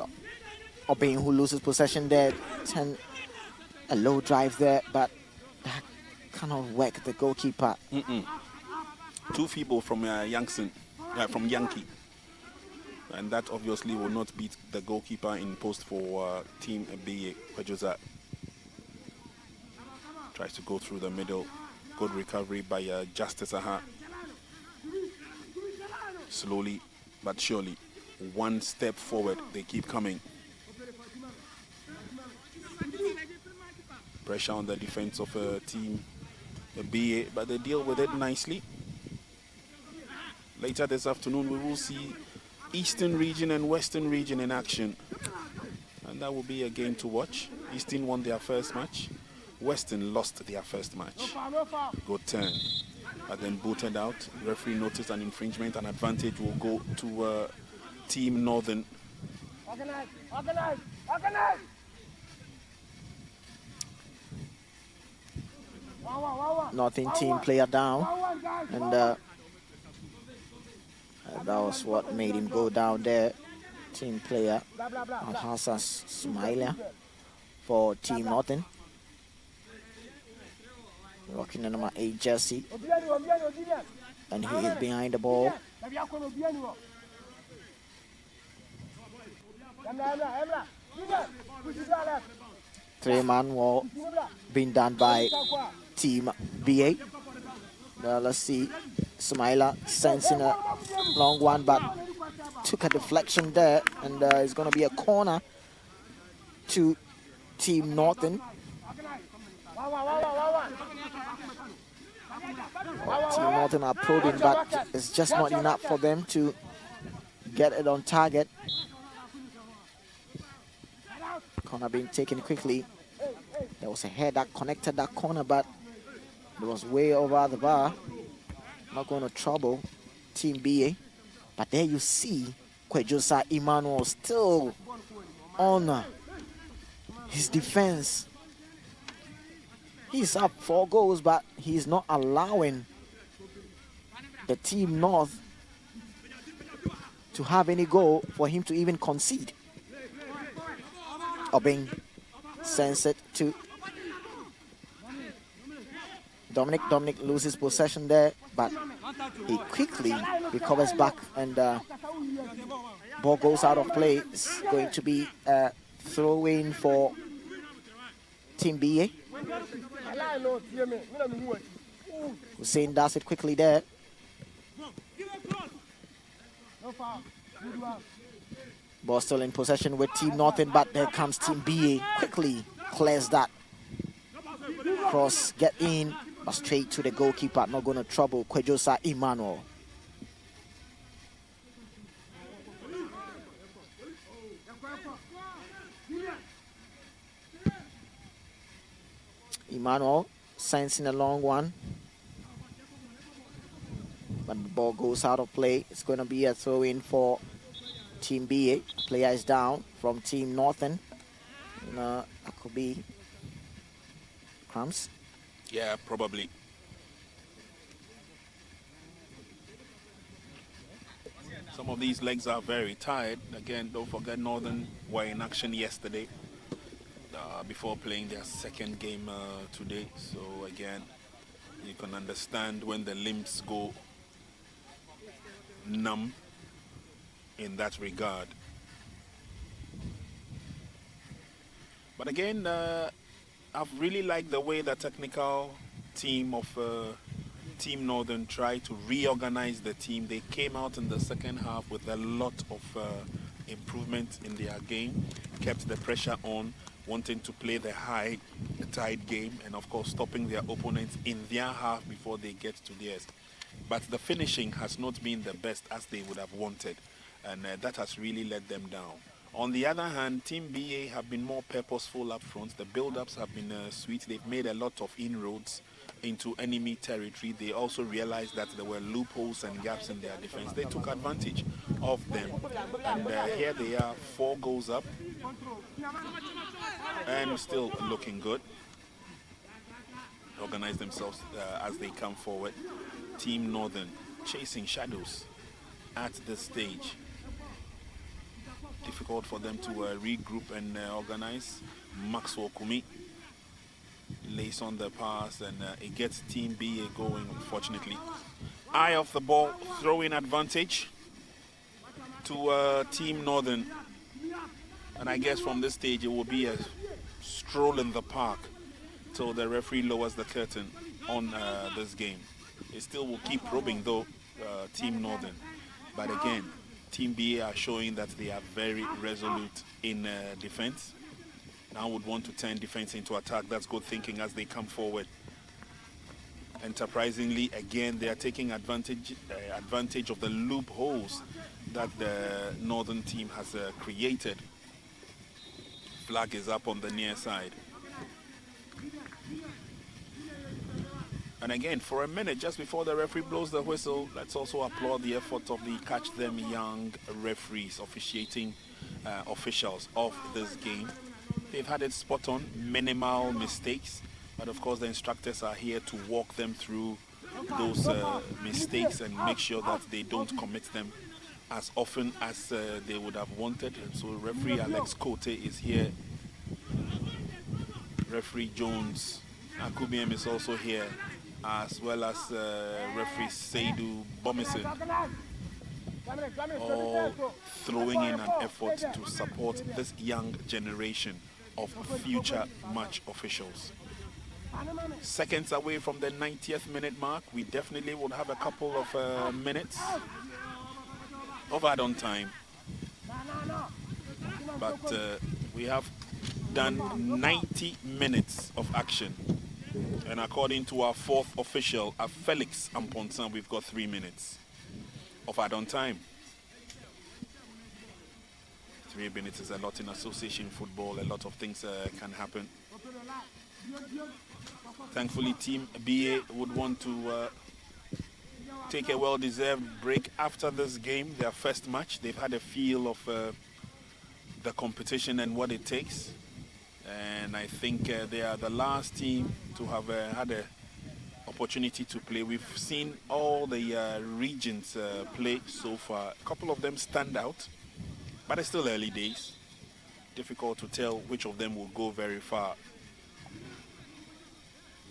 C: Obing who loses possession there. A low drive there, but that cannot work the goalkeeper.
B: Too feeble from from Yankee. And that obviously will not beat the goalkeeper in post for Team BA. Kwajosa tries to go through the middle. Good recovery by Justice Aha. Slowly but surely, one step forward, they keep coming. Pressure on the defense of team BA, but they deal with it nicely. Later this afternoon, we will see Eastern region and Western region in action. And that will be a game to watch. Eastern won their first match. Western lost their first match. Good turn. But then booted out. Referee noticed an infringement. An advantage will go to Team Northern.
C: Northern team player down. And that was what made him go down there. Team player Hassan Smiler for Team Northern. Rocking the number 8 jersey. And he is behind the ball. 3-man wall being done by Team BA. Now let's see. Smiler sensing a long one, but took a deflection there, and it's going to be a corner to Team Northern. Team Northern are probing, but it's just not enough for them to get it on target. Corner being taken quickly. There was a head that connected that corner, but it was way over the bar. Not going to trouble Team BA. But there you see Kwejosa Emmanuel still on his defense. He's up 4 goals, but he's not allowing the Team North to have any goal for him to even concede. Obeng sends it to Dominic. Dominic loses possession there, but he quickly recovers back, and ball goes out of play. It's going to be a throw-in for Team BA. Hussein does it quickly there. Ball still in possession with Team Northern, but there comes Team BA. Quickly clears that. Cross, get in, but straight to the goalkeeper. Not going to trouble Kwejosa Emmanuel. Emmanuel sensing a long one, but the ball goes out of play. It's going to be a throw-in for Team BA. Player is down from Team Northern. That could be Crumbs.
B: Yeah, probably. Some of these legs are very tired. Again, don't forget Northern were in action yesterday before playing their second game today. So again, you can understand when the limbs go numb in that regard. But again, I've really liked the way the technical team of Team Northern tried to reorganize the team. They came out in the second half with a lot of improvement in their game, kept the pressure on, wanting to play the high-tide game, and of course stopping their opponents in their half before they get to theirs. But the finishing has not been the best as they would have wanted, and that has really let them down. On the other hand, Team BA have been more purposeful up front. The build-ups have been sweet. They've made a lot of inroads into enemy territory. They also realized that there were loopholes and gaps in their defense. They took advantage of them. And here they are, 4 goals up. And still looking good. Organize themselves as they come forward. Team Northern chasing shadows at this stage. Difficult for them to regroup and organize. Maxwell Kumi lays on the pass, and it gets Team BA going, unfortunately. Eye of the ball, throw-in advantage to Team Northern. And I guess from this stage it will be a stroll in the park till the referee lowers the curtain. on this game. They still will keep probing, though, Team Northern. But again, Team BA are showing that they are very resolute in defense. Now would want to turn defense into attack. That's good thinking as they come forward. Enterprisingly, again, they are taking advantage of the loopholes that the Northern team has created. Flag is up on the near side. And again, for a minute, just before the referee blows the whistle, let's also applaud the effort of the Catch Them Young referees, officiating officials of this game. They've had it spot on, minimal mistakes, but of course the instructors are here to walk them through those mistakes and make sure that they don't commit them as often as they would have wanted. And so referee Alex Kote is here. Referee Jones Akubiem is also here, as well as referee Seidu Bomison, all throwing in an effort to support this young generation of future match officials. Seconds away from the 90th minute mark, we definitely would have a couple of minutes of add-on time, but we have done 90 minutes of action, and according to our fourth official, Felix Amponsan, we've got 3 minutes of add-on time. 3 minutes is a lot in association football. A lot of things can happen. Thankfully, Team BA would want to take a well-deserved break after this game, their first match. They've had a feel of the competition and what it takes. And I think they are the last team to have had an opportunity to play. We've seen all the regions play so far. A couple of them stand out, but it's still early days. Difficult to tell which of them will go very far.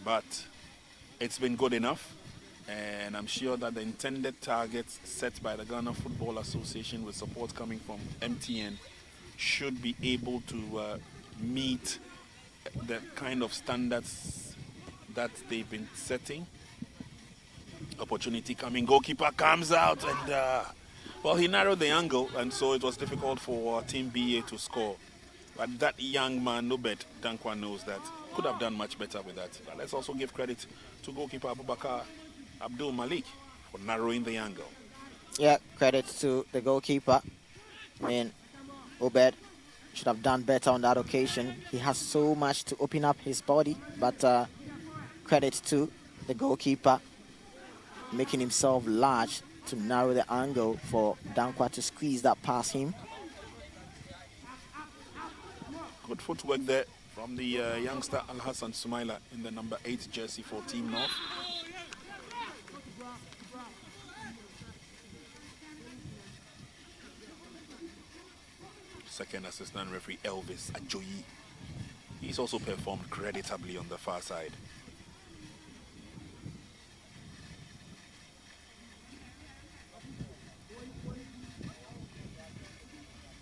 B: But it's been good enough, and I'm sure that the intended targets set by the Ghana Football Association with support coming from MTN should be able to meet the kind of standards that they've been setting. Opportunity coming, goalkeeper comes out, and well, he narrowed the angle, and so it was difficult for Team BA to score. But that young man, Nobet Dankwa, knows that. Could have done much better with that. But let's also give credit to goalkeeper Abubakar Abdul Malik for narrowing the angle.
C: Yeah, credit to the goalkeeper. I mean, Obed should have done better on that occasion. He has so much to open up his body, but credit to the goalkeeper making himself large to narrow the angle for Dankwa to squeeze that past him.
B: Good footwork there from the youngster Al Hassan Sumaila in the number 8 jersey for Team North. Second assistant referee Elvis Ajoyi. He's also performed creditably on the far side.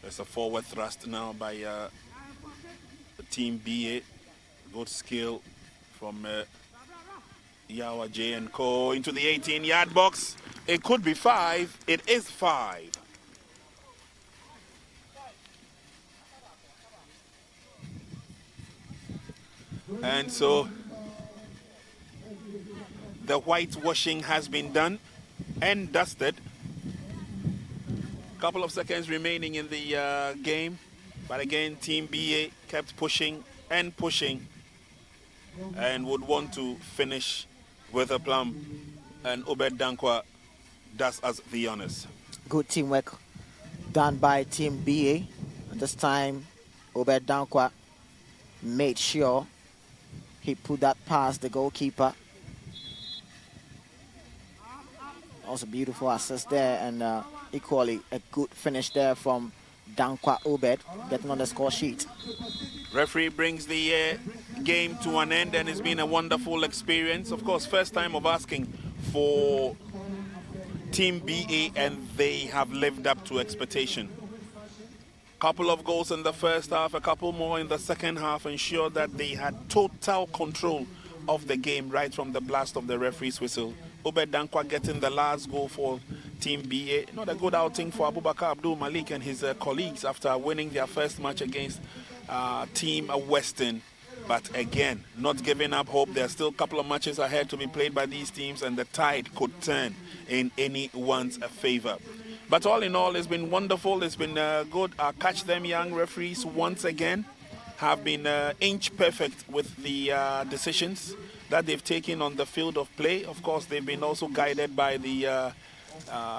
B: There's a forward thrust now by Team BA. Good skill from Yawa J and Co. into the 18-yard box. It could be 5. It is 5. And so the whitewashing has been done and dusted. Couple of seconds remaining in the game, but again Team BA kept pushing and pushing and would want to finish with a plum, and Obed Dankwa does us the honors.
C: Good teamwork done by Team BA. At this time, Obed Dankwa made sure he put that past the goalkeeper. Also beautiful assist there, and equally a good finish there from Dankwa Obed, getting on the score sheet.
B: Referee brings the game to an end, and it's been a wonderful experience. Of course, first time of asking for Team BA, and they have lived up to expectation. Couple of goals in the first half, a couple more in the second half, ensured that they had total control of the game right from the blast of the referee's whistle. Obed Dankwa getting the last goal for Team BA. Not a good outing for Abubakar Abdul Malik and his colleagues after winning their first match against Team Western. But again, not giving up hope. There are still a couple of matches ahead to be played by these teams, and the tide could turn in anyone's favor. But all in all, it's been wonderful. It's been good. Our Catch Them Young referees once again have been inch perfect with the decisions that they've taken on the field of play. Of course, they've been also guided by the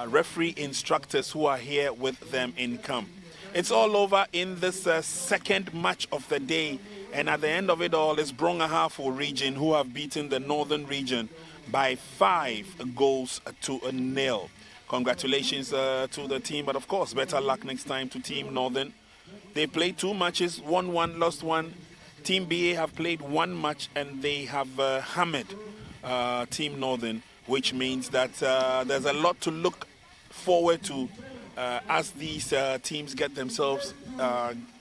B: referee instructors who are here with them in camp. It's all over in this second match of the day. And at the end of it all, it's Brong Ahafo region who have beaten the northern region by 5 goals to 0. Congratulations to the team, but of course, better luck next time to Team Northern. They played 2 matches, won 1, lost 1. Team BA have played 1 match and they have hammered Team Northern, which means that there's a lot to look forward to as these teams get themselves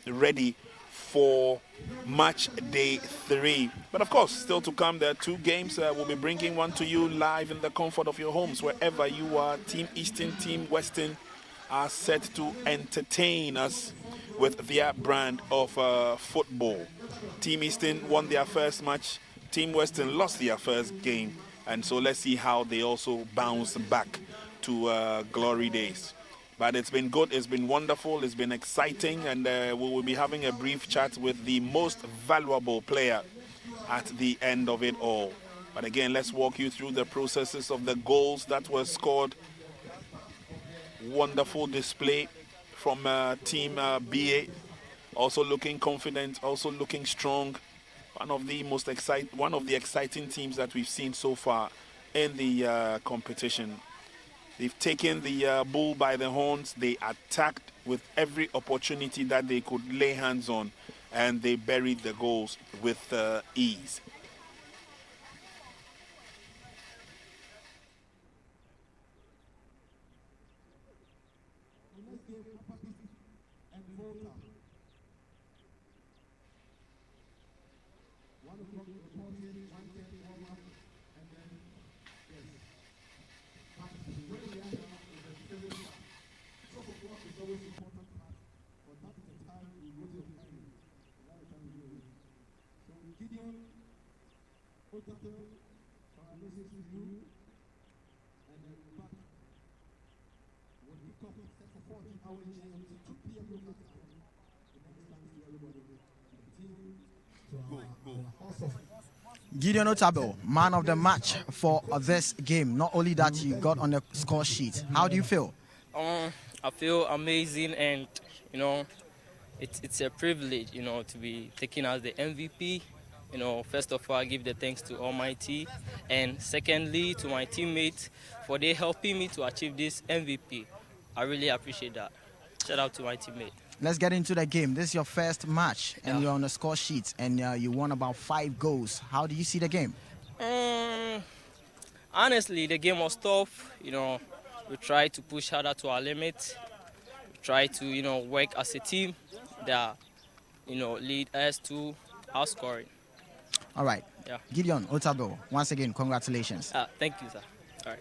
B: ready for match day 3. But of course, still to come, there are 2 games. We'll be bringing one to you live in the comfort of your homes, wherever you are. Team Eastern, Team Western are set to entertain us with their brand of football. Team Eastern won their first match. Team Western lost their first game. And so let's see how they also bounce back to glory days. But it's been good, it's been wonderful, it's been exciting, and we will be having a brief chat with the most valuable player at the end of it all. But again, let's walk you through the processes of the goals that were scored. Wonderful display from Team BA, also looking confident, also looking strong. One of the exciting teams that we've seen so far in the competition. They've taken the bull by the horns. They attacked with every opportunity that they could lay hands on, and they buried the goals with ease.
C: Gideon Otabo, man of the match for this game. Not only that, you got on the score sheet. How do you feel?
E: I feel amazing, and it's a privilege, to be taken as the MVP. First of all, I give the thanks to Almighty, and secondly to my teammates for they helping me to achieve this MVP. I really appreciate that. Shout out to my teammate.
C: Let's get into the game. This is your first match, and you're on the score sheet, and you won about 5 goals. How do you see the game?
E: Honestly, the game was tough. We tried to push harder to our limit. We tried to, work as a team that, lead us to our scoring.
C: All right.
E: Yeah.
C: Gideon Otabo, once again, congratulations.
E: Thank you, sir. All right.